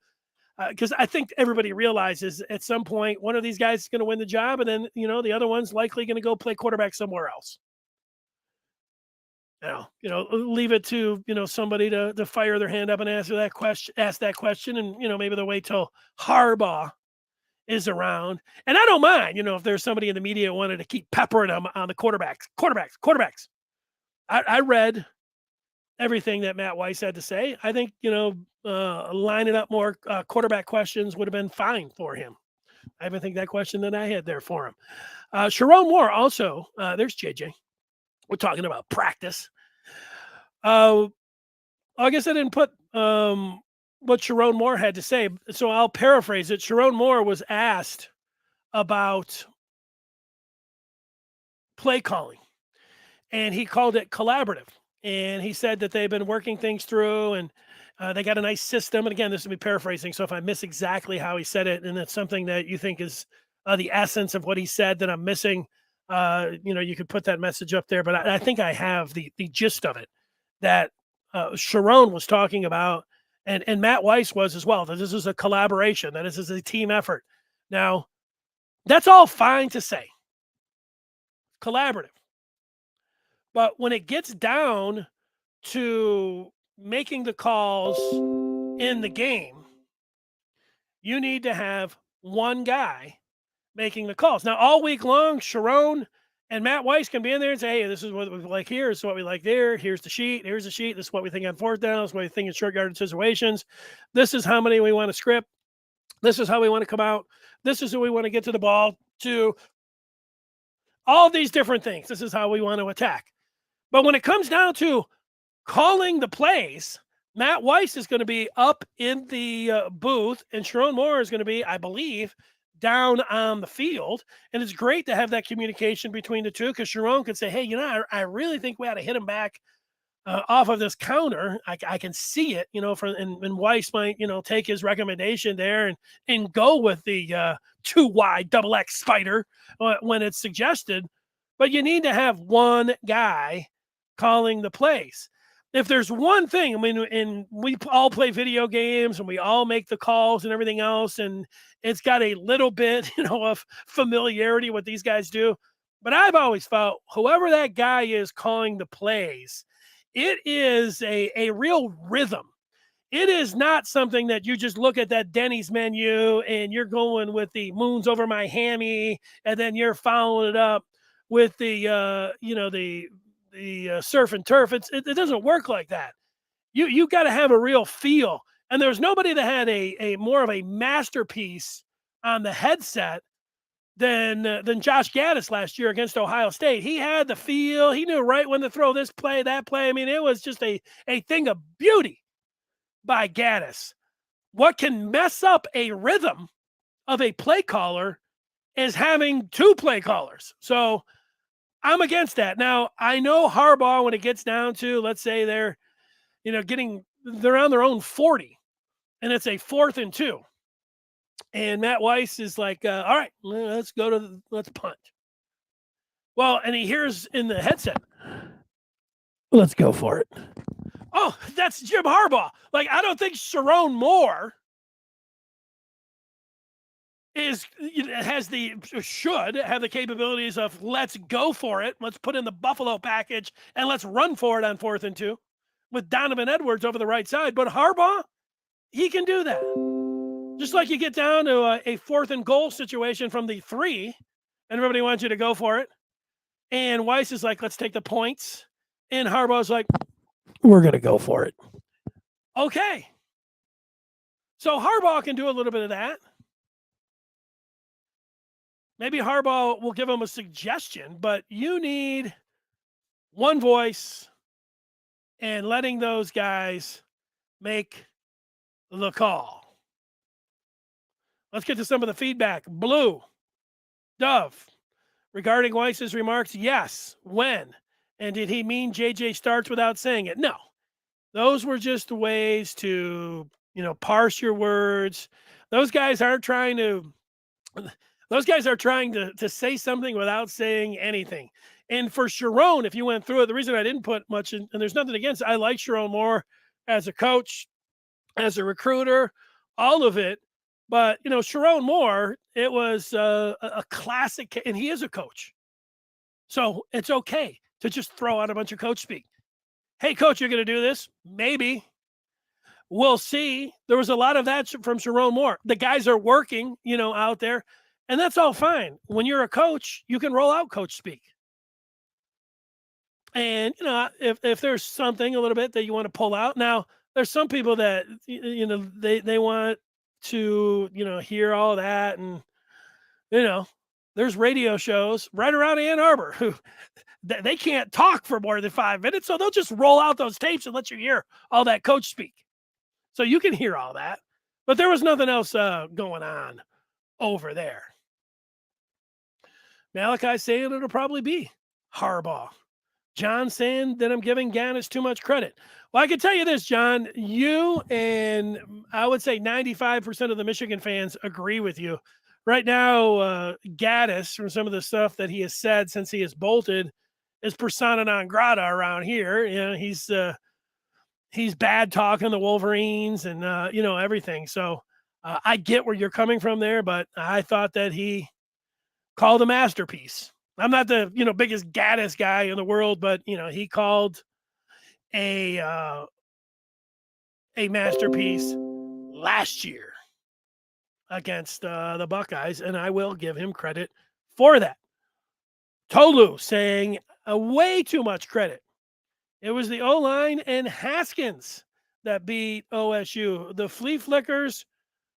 because I think everybody realizes at some point one of these guys is going to win the job, and then the other one's likely going to go play quarterback somewhere else. Leave it to somebody to fire their hand up and ask that question, and maybe they'll wait till Harbaugh is around. And I don't mind, if there's somebody in the media who wanted to keep peppering them on the quarterbacks. I read everything that Matt Weiss had to say. I think lining up more quarterback questions would have been fine for him. I even think that question that I had there for him. Sherrone Moore also. There's JJ. We're talking about practice. I guess I didn't put what Sherrone Moore had to say, so I'll paraphrase it. Sherrone Moore was asked about play calling, and he called it collaborative. And he said that they've been working things through, and they got a nice system. And again, this will be paraphrasing, so if I miss exactly how he said it, and it's something that you think is the essence of what he said that I'm missing, you could put that message up there. But I think I have the gist of it that Sherrone was talking about, and Matt Weiss was as well, that this is a collaboration, that this is a team effort. Now, that's all fine to say. Collaborative. But when it gets down to making the calls in the game, you need to have one guy making the calls. Now, all week long, Sherrone and Matt Weiss can be in there and say, hey, this is what we like here, this is what we like there, here's the sheet, this is what we think on fourth down, this is what we think in short yardage situations, this is how many we want to script, this is how we want to come out, this is who we want to get to the ball, to all these different things. This is how we want to attack. But when it comes down to calling the plays, Matt Weiss is going to be up in the booth, and Sherrone Moore is going to be, I believe, down on the field. And it's great to have that communication between the two, because Sherrone could say, hey, I really think we ought to hit him back off of this counter. I can see it, and Weiss might, take his recommendation there and go with the 2 wide double X spider when it's suggested. But you need to have one guy calling the plays. If there's one thing, and we all play video games and we all make the calls and everything else, and it's got a little bit, of familiarity what these guys do. But I've always felt whoever that guy is calling the plays, it is a real rhythm. It is not something that you just look at that Denny's menu and you're going with the moons over my hammy, and then you're following it up with the surf and turf. It doesn't work like that. You got to have a real feel. And there's nobody that had a more of a masterpiece on the headset than Josh Gaddis last year against Ohio State. He had the feel. He knew right when to throw this play, that play. It was just a thing of beauty by Gaddis. What can mess up a rhythm of a play caller is having 2 play callers. So I'm against that. Now, I know Harbaugh, when it gets down to, let's say they're, they're on their own 40 and it's a 4th and 2. And Matt Weiss is like, all right, let's punt. Well, and he hears in the headset, let's go for it. Oh, that's Jim Harbaugh. Like, I don't think Sherrone Moore should have the capabilities of let's go for it. Let's put in the Buffalo package and let's run for it on 4th and 2 with Donovan Edwards over the right side. But Harbaugh, he can do that. Just like you get down to a 4th and goal situation from the 3 and everybody wants you to go for it. And Weiss is like, let's take the points. And Harbaugh's like, we're going to go for it. Okay. So Harbaugh can do a little bit of that. Maybe Harbaugh will give him a suggestion, but you need one voice and letting those guys make the call. Let's get to some of the feedback. Blue, Dove, regarding Weiss's remarks, yes. When? And did he mean JJ starts without saying it? No. Those were just ways to, parse your words. Those guys are trying to say something without saying anything. And for Sherrone, if you went through it, the reason I didn't put much in, and there's nothing against it, I like Sherrone more as a coach, as a recruiter, all of it. But, Sherrone Moore, it was a classic, and he is a coach. So it's okay to just throw out a bunch of coach speak. Hey, coach, you're going to do this? Maybe. We'll see. There was a lot of that from Sherrone Moore. The guys are working, out there, and that's all fine. When you're a coach, you can roll out coach speak. And, if there's something a little bit that you want to pull out. Now, there's some people that, they want to, hear all that. And, there's radio shows right around Ann Arbor who they can't talk for more than 5 minutes. So they'll just roll out those tapes and let you hear all that coach speak. So you can hear all that. But there was nothing else going on over there. Malachi saying it'll probably be Harbaugh. John saying that I'm giving Gaddis too much credit. Well, I can tell you this, John, you and I would say 95% of the Michigan fans agree with you. Right now, Gaddis, from some of the stuff that he has said since he has bolted, is persona non grata around here. He's bad talking the Wolverines and, everything. So I get where you're coming from there, but I thought that he called a masterpiece. I'm not the, biggest Gaddis guy in the world, but, he called a masterpiece last year against the Buckeyes, and I will give him credit for that. Tolu saying way too much credit. It was the O-line and Haskins that beat OSU. The flea flickers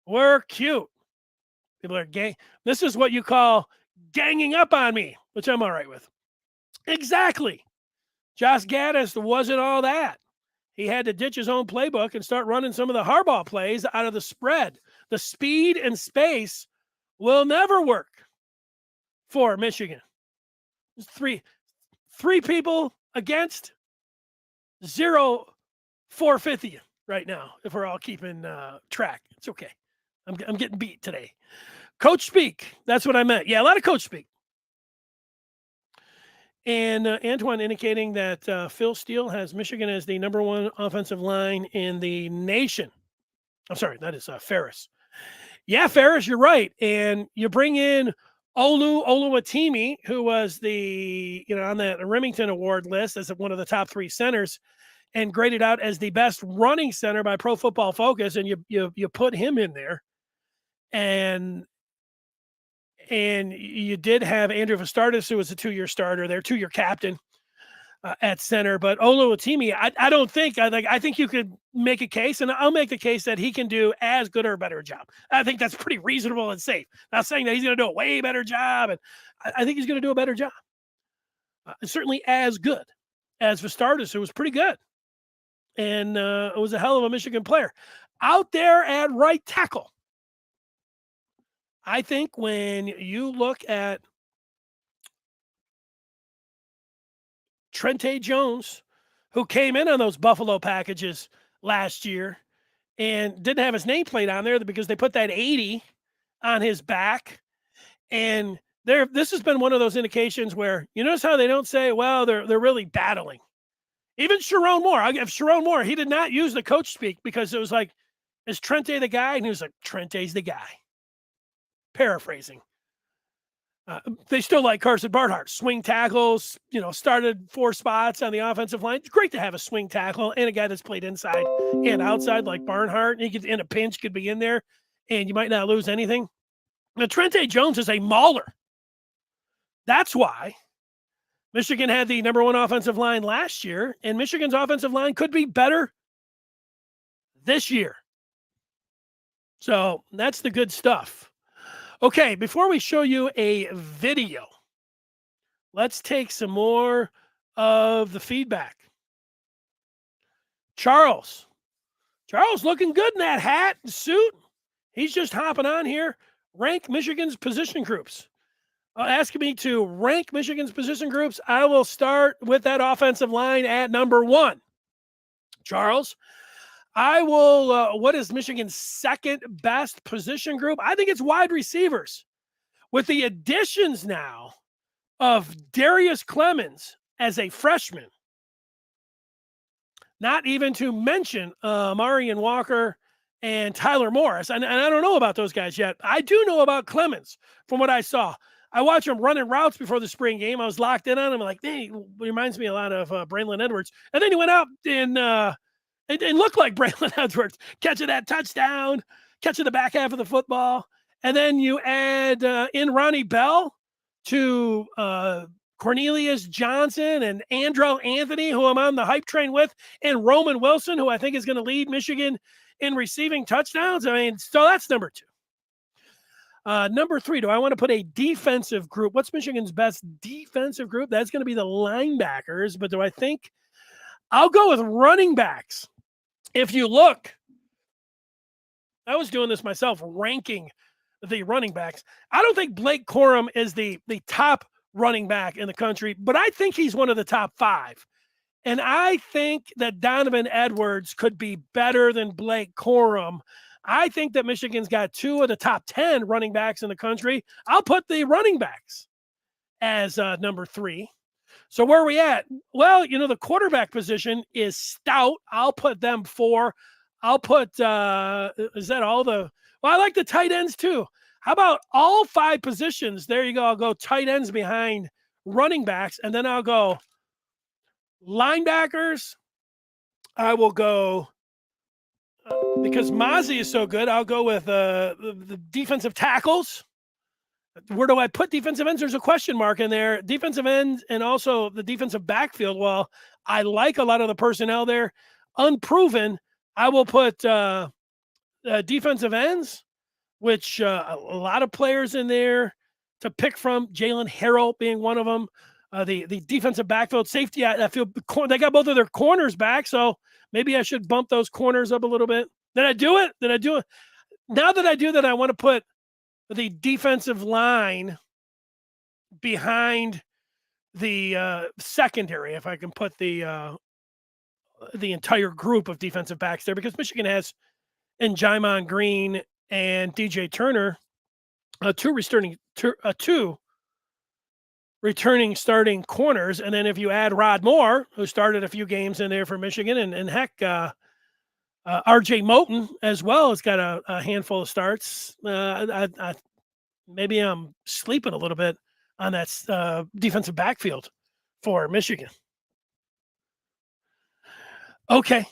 were cute. People are gay. This is what you call ganging up on me, which I'm all right with. Exactly. Josh Gaddis wasn't all that. He had to ditch his own playbook and start running some of the Harbaugh plays out of the spread. The speed and space will never work for Michigan. Three people against, 0 450 right now, if we're all keeping track. It's okay. I'm getting beat today. Coach speak. That's what I meant. Yeah, a lot of coach speak. And Antoine indicating that Phil Steele has Michigan as the number 1 offensive line in the nation. I'm sorry, that is Ferris. Yeah, Ferris, you're right. And you bring in Oluwatimi, who was the, on that Remington Award list as one of the top 3 centers and graded out as the best running center by Pro Football Focus. And you put him in there. And you did have Andrew Vastardis, who was a 2-year starter there, 2-year captain at center. But Oluwatimi, I think you could make a case, and I'll make the case that he can do as good or better job. I think that's pretty reasonable and safe. Not saying that he's going to do a way better job, and I think he's going to do a better job. Certainly as good as Vastardis, who was pretty good, and was a hell of a Michigan player. Out there at right tackle, I think when you look at Trente Jones, who came in on those Buffalo packages last year and didn't have his nameplate on there because they put that 80 on his back. And this has been one of those indications where you notice how they don't say, well, they're really battling. Even Sherrone Moore, I'll give Sherrone Moore, he did not use the coach speak because it was like, is Trente the guy? And he was like, Trente's the guy. Paraphrasing. They still like Carson Barnhart. Swing tackles, started 4 spots on the offensive line. It's great to have a swing tackle and a guy that's played inside and outside like Barnhart. He could, in a pinch, could be in there, and you might not lose anything. Now, Trente Jones is a mauler. That's why Michigan had the number 1 offensive line last year, and Michigan's offensive line could be better this year. So that's the good stuff. Okay, before we show you a video, let's take some more of the feedback. Charles looking good in that hat and suit. He's just hopping on here. Rank Michigan's position groups. Asking me to rank Michigan's position groups. I will start with that offensive line at number 1. Charles, I will, what is Michigan's second best position group? I think it's wide receivers. With the additions now of Darius Clemens as a freshman, not even to mention Marion Walker and Tyler Morris. And I don't know about those guys yet. I do know about Clemens from what I saw. I watched him running routes before the spring game. I was locked in on him. Like, hey, he reminds me a lot of Braylon Edwards. And then he went out and it looked like Braylon Edwards catching that touchdown, catching the back half of the football. And then you add in Ronnie Bell to Cornelius Johnson and Andrell Anthony, who I'm on the hype train with, and Roman Wilson, who I think is going to lead Michigan in receiving touchdowns. I mean, so that's number 2. Number 3, do I want to put a defensive group? What's Michigan's best defensive group? That's going to be the linebackers. But do I think I'll go with running backs? If you look, I was doing this myself, ranking the running backs. I don't think Blake Corum is the top running back in the country, but I think he's one of the top 5. And I think that Donovan Edwards could be better than Blake Corum. I think that Michigan's got 2 of the top 10 running backs in the country. I'll put the running backs as number 3. So where are we at? Well, the quarterback position is stout. I'll put them 4. I'll put, is that all the, well, I like the tight ends too. How about all 5 positions? There you go. I'll go tight ends behind running backs, and then I'll go linebackers. I will go, because Mozzie is so good, I'll go with the defensive tackles. Where do I put defensive ends? There's a question mark in there. Defensive ends and also the defensive backfield. Well, I like a lot of the personnel there. Unproven, I will put defensive ends, which a lot of players in there to pick from. Jalen Harrell being one of them. The defensive backfield safety, I feel they got both of their corners back, so maybe I should bump those corners up a little bit. Did I do it? Now that I do that, I want to put the defensive line behind the secondary, if I can put the entire group of defensive backs there, because Michigan has in Jaimon Green and DJ Turner, two returning starting corners. And then if you add Rod Moore, who started a few games in there for Michigan, and heck, RJ Moten as well has got a handful of starts. Maybe I'm sleeping a little bit on that defensive backfield for Michigan. Okay.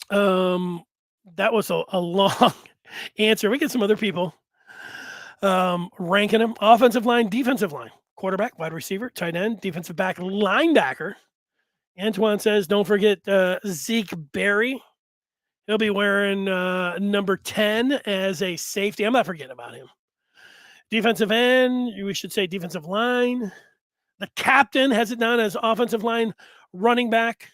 That was a long answer. We get some other people ranking them. Offensive line, defensive line, quarterback, wide receiver, tight end, defensive back, linebacker. Antoine says, don't forget Zeke Berry. He'll be wearing number 10 as a safety. I'm not forgetting about him. Defensive end, we should say defensive line. The captain has it down as offensive line, running back,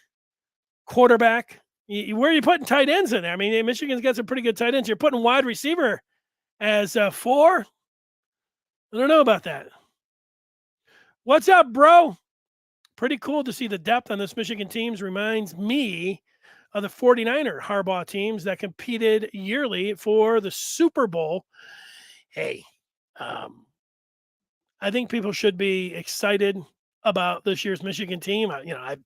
quarterback. Where are you putting tight ends in there? I mean, Michigan's got some pretty good tight ends. You're putting wide receiver as 4. I don't know about that. What's up, bro? pretty cool to see the depth on this Michigan teams. Reminds me of the 49er Harbaugh teams that competed yearly for the Super Bowl. Hey, um, I think people should be excited about this year's Michigan team. I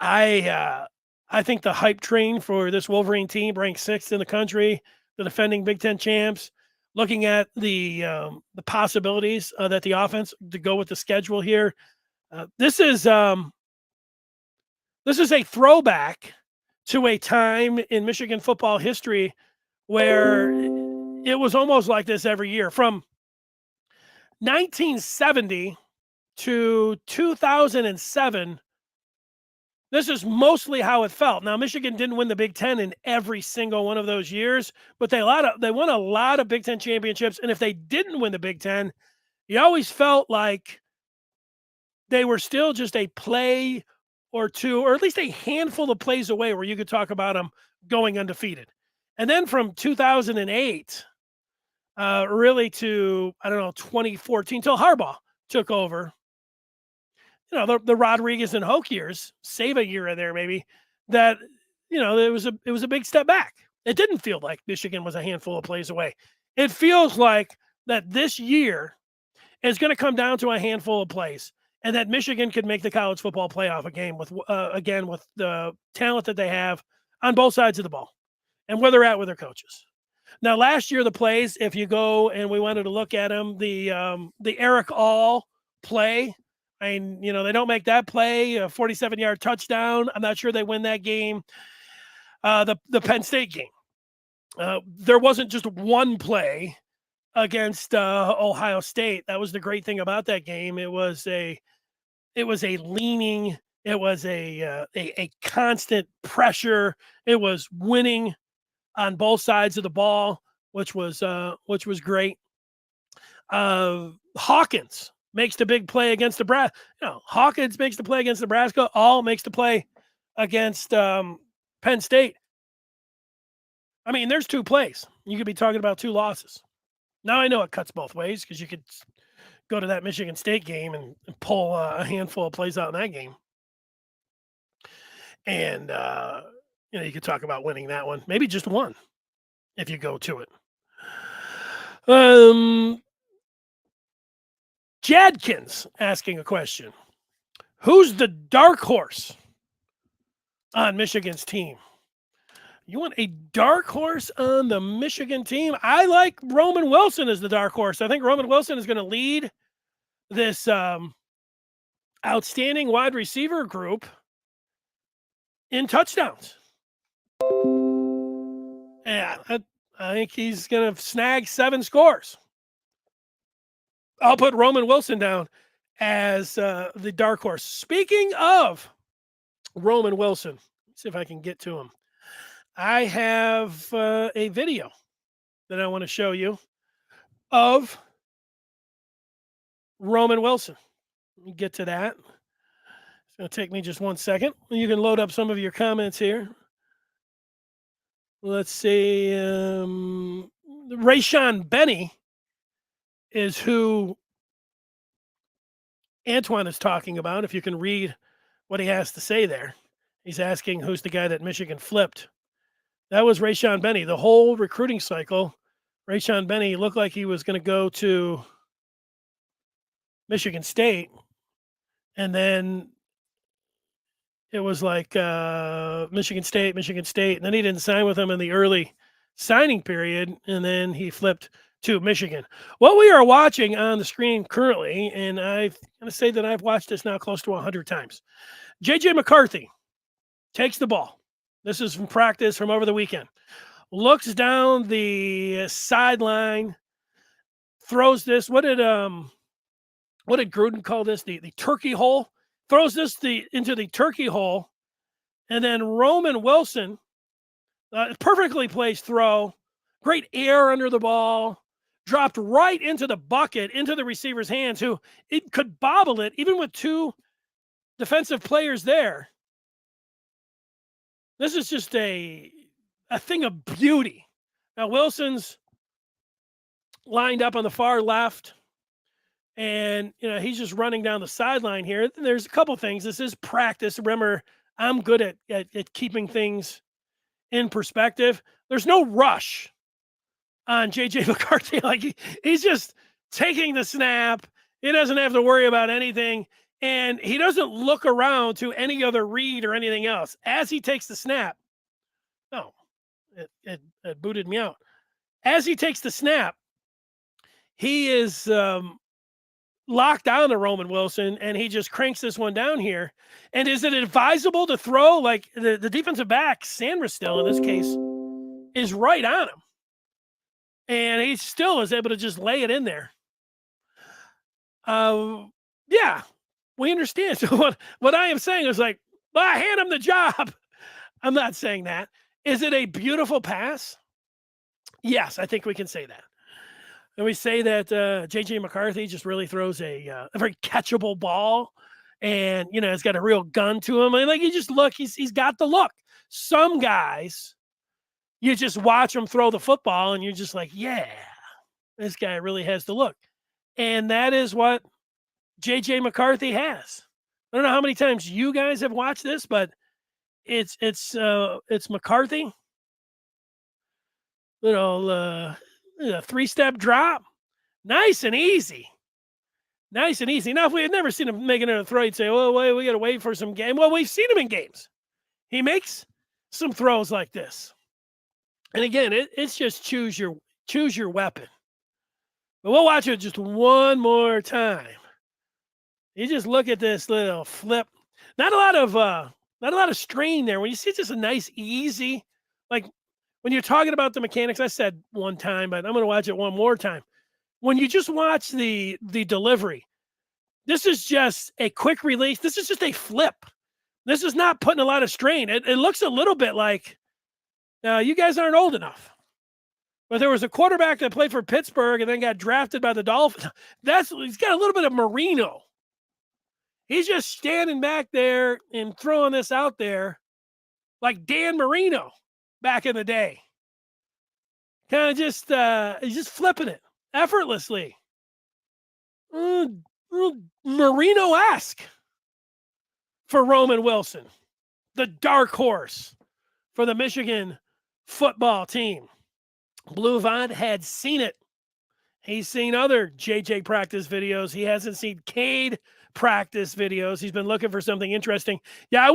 I think the hype train for this Wolverine team, ranked sixth in the country, the defending Big Ten champs. Looking at the possibilities that the offense to go with the schedule here, this is a throwback to a time in Michigan football history where it was almost like this every year from 1970 to 2007. This is mostly how it felt. Now, Michigan didn't win the Big Ten in every single one of those years, but they won a lot of Big Ten championships. And if they didn't win the Big Ten, you always felt like they were still just a play or two, or at least a handful of plays away where you could talk about them going undefeated. And then from 2008, really to, I don't know, 2014, till Harbaugh took over, the Rodriguez and Hoke years, save a year in there maybe, that, it was a big step back. It didn't feel like Michigan was a handful of plays away. It feels like that this year is going to come down to a handful of plays, and that Michigan could make the college football playoff again with the talent that they have on both sides of the ball and where they're at with their coaches. Now, last year, the plays, if you go and we wanted to look at them, the Eric All play, I mean, they don't make that play, a 47-yard touchdown. I'm not sure they win that game. The Penn State game. There wasn't just one play against Ohio State. That was the great thing about that game. It was a leaning. It was a constant pressure. It was winning on both sides of the ball, which was great. Hawkins makes the big play against Nebraska. Hawkins makes the play against Nebraska. All makes the play against Penn State. I mean, there's two plays. You could be talking about two losses. Now I know it cuts both ways because you could go to that Michigan State game and pull a handful of plays out in that game. And, you could talk about winning that one. Maybe just one if you go to it. Jadkins asking a question. Who's the dark horse on Michigan's team? You want a dark horse on the Michigan team? I like Roman Wilson as the dark horse. I think Roman Wilson is going to lead this outstanding wide receiver group in touchdowns. Yeah, I think he's going to snag 7 scores. I'll put Roman Wilson down as the dark horse. Speaking of Roman Wilson, let's see if I can get to him. I have a video that I want to show you of Roman Wilson. Let me get to that. It's going to take me just 1 second. You can load up some of your comments here. Let's see. Rayshawn Benny is who Antoine is talking about. If you can read what he has to say there. He's asking who's the guy that Michigan flipped. That was Rayshawn Benny. The whole recruiting cycle, Rayshawn Benny looked like he was going to go to Michigan State. And then it was like Michigan State. And then he didn't sign with them in the early signing period. And then he flipped to Michigan. What we are watching on the screen currently, and I'm going to say that I've watched this now close to 100 times. J.J. McCarthy takes the ball. This is from practice from over the weekend. Looks down the sideline, throws this. What did Gruden call this? The turkey hole. Throws this into the turkey hole, and then Roman Wilson, perfectly placed throw, great air under the ball, dropped right into the bucket, into the receiver's hands, who it could bobble it even with 2 defensive players there. This is just a thing of beauty. Now, Wilson's lined up on the far left. And, he's just running down the sideline here. There's a couple things. This is practice. Remember, I'm good at keeping things in perspective. There's no rush on JJ McCarthy. Like he's just taking the snap. He doesn't have to worry about anything. And he doesn't look around to any other read or anything else. As he takes the snap, it booted me out. As he takes the snap, he is locked on to Roman Wilson, and he just cranks this one down here. And is it advisable to throw? Like the defensive back, Sandra still in this case, is right on him. And he still is able to just lay it in there. Yeah, we understand. So what I am saying is like, well, I hand him the job. I'm not saying that. Is it a beautiful pass? Yes, I think we can say that. And we say that JJ McCarthy just really throws a very catchable ball, and it's got a real gun to him. And like you just look, he's got the look. Some guys, you just watch him throw the football, and you're just like, yeah, this guy really has the look. And that is what JJ McCarthy has. I don't know how many times you guys have watched this, but it's McCarthy. Little 3-step drop. Nice and easy. Nice and easy. Now, if we had never seen him making a throw, you'd say, well, wait, we got to wait for some game. Well, we've seen him in games. He makes some throws like this. And again, it's just choose your weapon. But we'll watch it just one more time. You just look at this little flip. Not a lot of strain there. When you see just a nice, easy, like when you're talking about the mechanics, I said one time, but I'm going to watch it one more time. When you just watch the delivery, this is just a quick release. This is just a flip. This is not putting a lot of strain. It looks a little bit like, you guys aren't old enough. But there was a quarterback that played for Pittsburgh and then got drafted by the Dolphins. He's got a little bit of Marino. He's just standing back there and throwing this out there like Dan Marino back in the day. Kind of just, he's just flipping it effortlessly. Marino-esque for Roman Wilson, the dark horse for the Michigan football team. Blue Vaughn had seen it. He's seen other JJ practice videos. He hasn't seen Cade practice videos. He's been looking for something interesting. Yeah,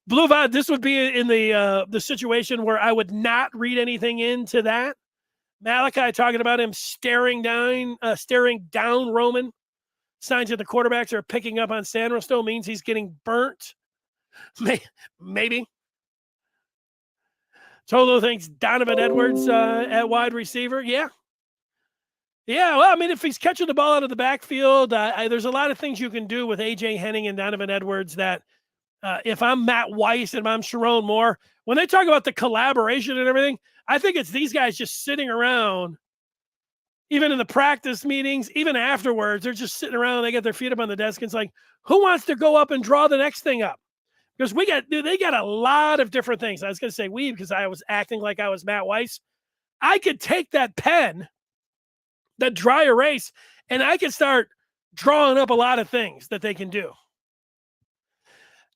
Blue Vaughn, this would be in the situation where I would not read anything into that. Malachi talking about him staring down Roman. Signs that the quarterbacks are picking up on Sandro still means he's getting burnt. Maybe. Tolo thinks Donovan Edwards at wide receiver. Yeah. Yeah, well, I mean, if he's catching the ball out of the backfield, there's a lot of things you can do with A.J. Henning and Donovan Edwards that if I'm Matt Weiss and if I'm Sherrone Moore, when they talk about the collaboration and everything, I think it's these guys just sitting around, even in the practice meetings, even afterwards, they're just sitting around, they got their feet up on the desk, and it's like, who wants to go up and draw the next thing up? Because they got a lot of different things. I was going to say we because I was acting like I was Matt Weiss. I could take that pen, that dry erase, and I could start drawing up a lot of things that they can do.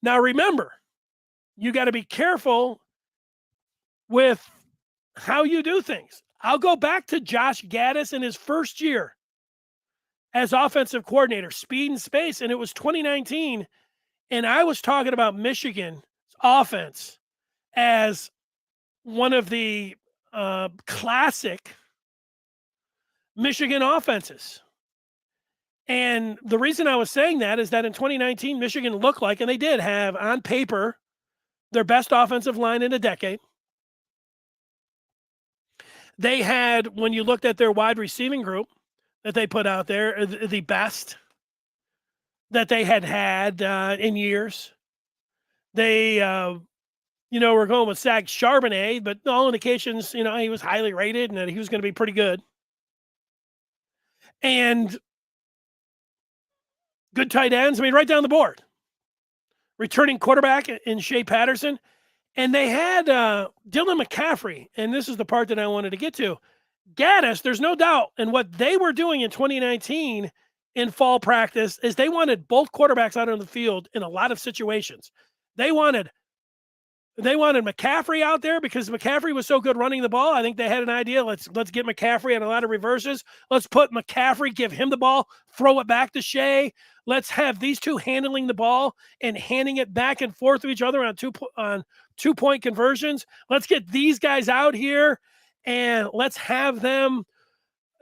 Now, remember, you got to be careful with how you do things. I'll go back to Josh Gaddis in his first year as offensive coordinator, speed and space, and it was 2019. And I was talking about Michigan's offense as one of the classic Michigan offenses. And the reason I was saying that is that in 2019, Michigan looked like, and they did have on paper, their best offensive line in a decade. They had, when you looked at their wide receiving group that they put out there, the best that they had in years. They, were going with Zach Charbonnet, but all indications, he was highly rated and that he was going to be pretty good. And good tight ends, right down the board. Returning quarterback in Shea Patterson. And they had Dylan McCaffrey, and this is the part that I wanted to get to. Gaddis, there's no doubt, and what they were doing in 2019 in fall practice is they wanted both quarterbacks out on the field in a lot of situations. They wanted McCaffrey out there because McCaffrey was so good running the ball. I think they had an idea. Let's get McCaffrey on a lot of reverses. Let's put McCaffrey, give him the ball, throw it back to Shea. Let's have these two handling the ball and handing it back and forth to each other on 2-point conversions. Let's get these guys out here and let's have them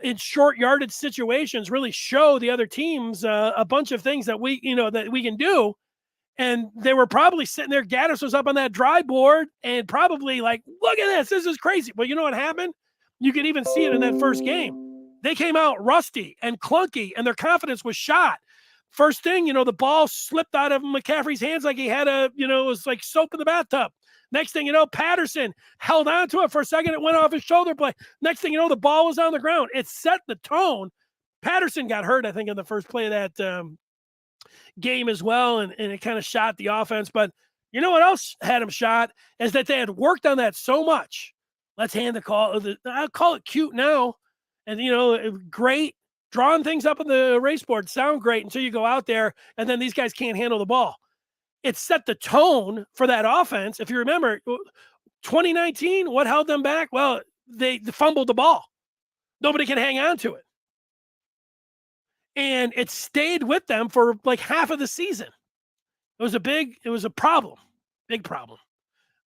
in short yardage situations really show the other teams a bunch of things that we can do. And they were probably sitting there. Gaddis was up on that dry board and probably like, look at this. This is crazy. But you know what happened? You can even see it in that first game. They came out rusty and clunky, and their confidence was shot. First thing, the ball slipped out of McCaffrey's hands like he had it was like soap in the bathtub. Next thing you know, Patterson held on to it for a second. It went off his shoulder blade. Next thing you know, the ball was on the ground. It set the tone. Patterson got hurt, I think, in the first play of that game as well, and it kind of shot the offense. But you know what else had him shot is that they had worked on that so much. Let's hand the call. I'll call it cute now, and great drawing things up on the race board sound great until you go out there and then these guys can't handle the ball. It set the tone for that offense. If you remember, 2019, what held them back? Well, they fumbled the ball. Nobody can hang on to it. And it stayed with them for like half of the season. It was a problem, big problem.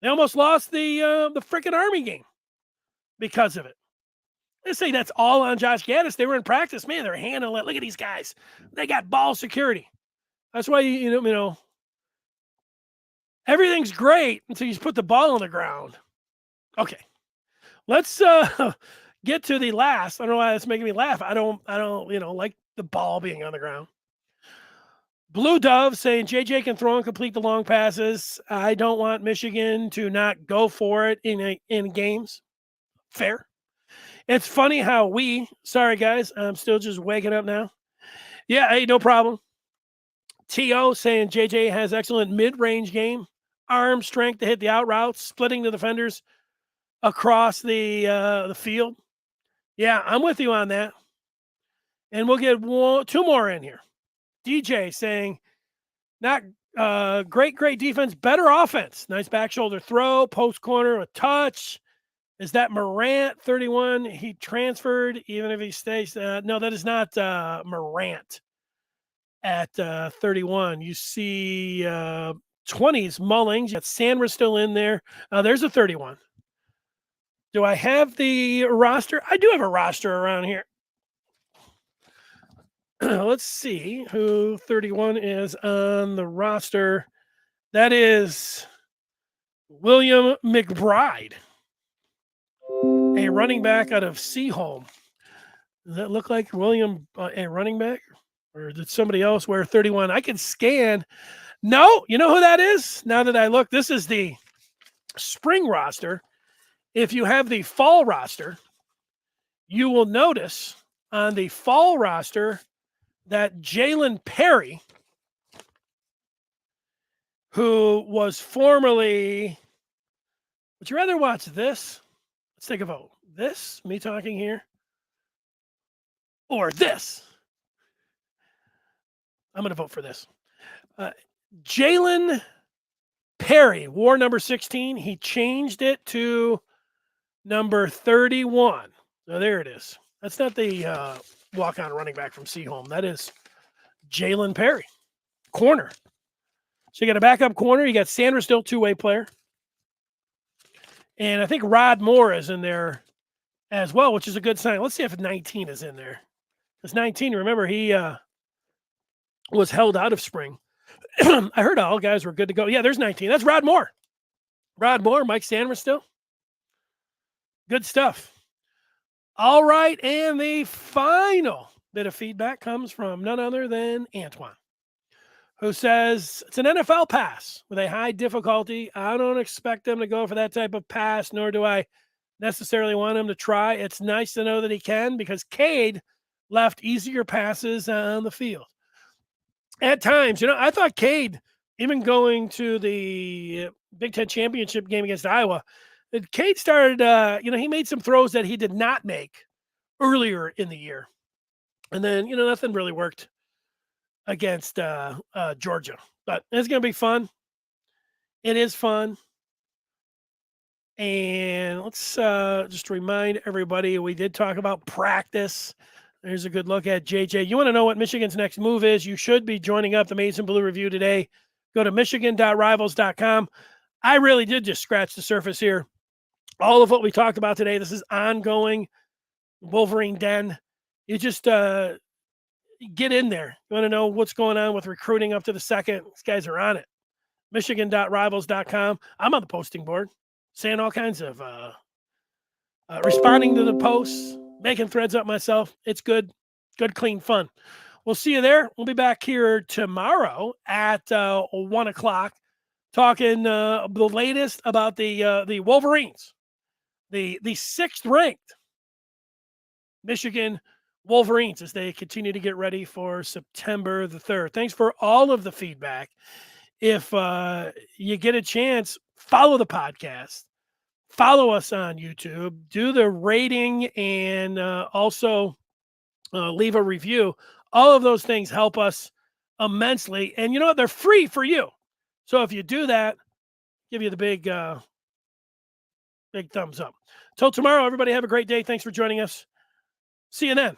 They almost lost the freaking Army game because of it. They say that's all on Josh Gaddis. They were in practice. Man, they're handling it. Look at these guys. They got ball security. That's why, everything's great until you put the ball on the ground. Okay. Let's get to the last. I don't know why that's making me laugh. I don't like the ball being on the ground. Blue Dove saying JJ can throw and complete the long passes. I don't want Michigan to not go for it in games. Fair. It's funny how sorry guys, I'm still just waking up now. Yeah, hey, no problem. T.O. saying JJ has excellent mid-range game, arm strength to hit the out routes, splitting the defenders across the field. Yeah, I'm with you on that. And we'll get two more in here. DJ saying, not great defense, better offense. Nice back shoulder throw, post corner, a touch. Is that Morant, 31? He transferred, even if he stays. No, that is not Morant at 31. You see 20s, Mullings. You got Sandra still in there. There's a 31. Do I have the roster? I do have a roster around here. Let's see who 31 is on the roster. That is William McBride, a running back out of Seaholm. Does that look like William, a running back? Or did somebody else wear 31? I can scan. No, you know who that is? Now that I look, this is the spring roster. If you have the fall roster, you will notice on the fall roster that Jalen Perry, who was formerly, would you rather watch this? Let's take a vote. This, me talking here, or this? I'm going to vote for this. Jalen Perry wore number 16. He changed it to number 31. So there it is. That's not the walk-on running back from Seaholm. That is Jalen Perry, corner. So you got a backup corner. You got Sanders still two-way player. And I think Rod Moore is in there as well, which is a good sign. Let's see if 19 is in there. Because 19, remember, he was held out of spring. I heard all guys were good to go. Yeah, there's 19. That's Rod Moore. Rod Moore, Mike Sanders still. Good stuff. All right, and the final bit of feedback comes from none other than Antoine, who says, it's an NFL pass with a high difficulty. I don't expect them to go for that type of pass, nor do I necessarily want him to try. It's nice to know that he can because Cade left easier passes on the field. At times, I thought Cade, even going to the Big Ten championship game against Iowa, Cade started, he made some throws that he did not make earlier in the year. And then, nothing really worked against Georgia. But it's going to be fun. It is fun. And let's just remind everybody, we did talk about practice. There's a good look at JJ. You want to know what Michigan's next move is? You should be joining up the Maize and Blue Review today. Go to michigan.rivals.com. I really did just scratch the surface here. All of what we talked about today, this is ongoing Wolverine Den. You just get in there. You want to know what's going on with recruiting up to the second? These guys are on it. Michigan.rivals.com. I'm on the posting board, saying all kinds of responding to the posts, making threads up myself. It's good, clean fun. We'll see you there. We'll be back here tomorrow at 1 o'clock talking the latest about the Wolverines, the 6th ranked Michigan Wolverines as they continue to get ready for September the 3rd. Thanks for all of the feedback. If you get a chance, follow the podcast. Follow us on YouTube, do the rating, and also leave a review. All of those things help us immensely. And you know what? They're free for you. So if you do that, give you the big thumbs up. Till tomorrow, everybody have a great day. Thanks for joining us. See you then.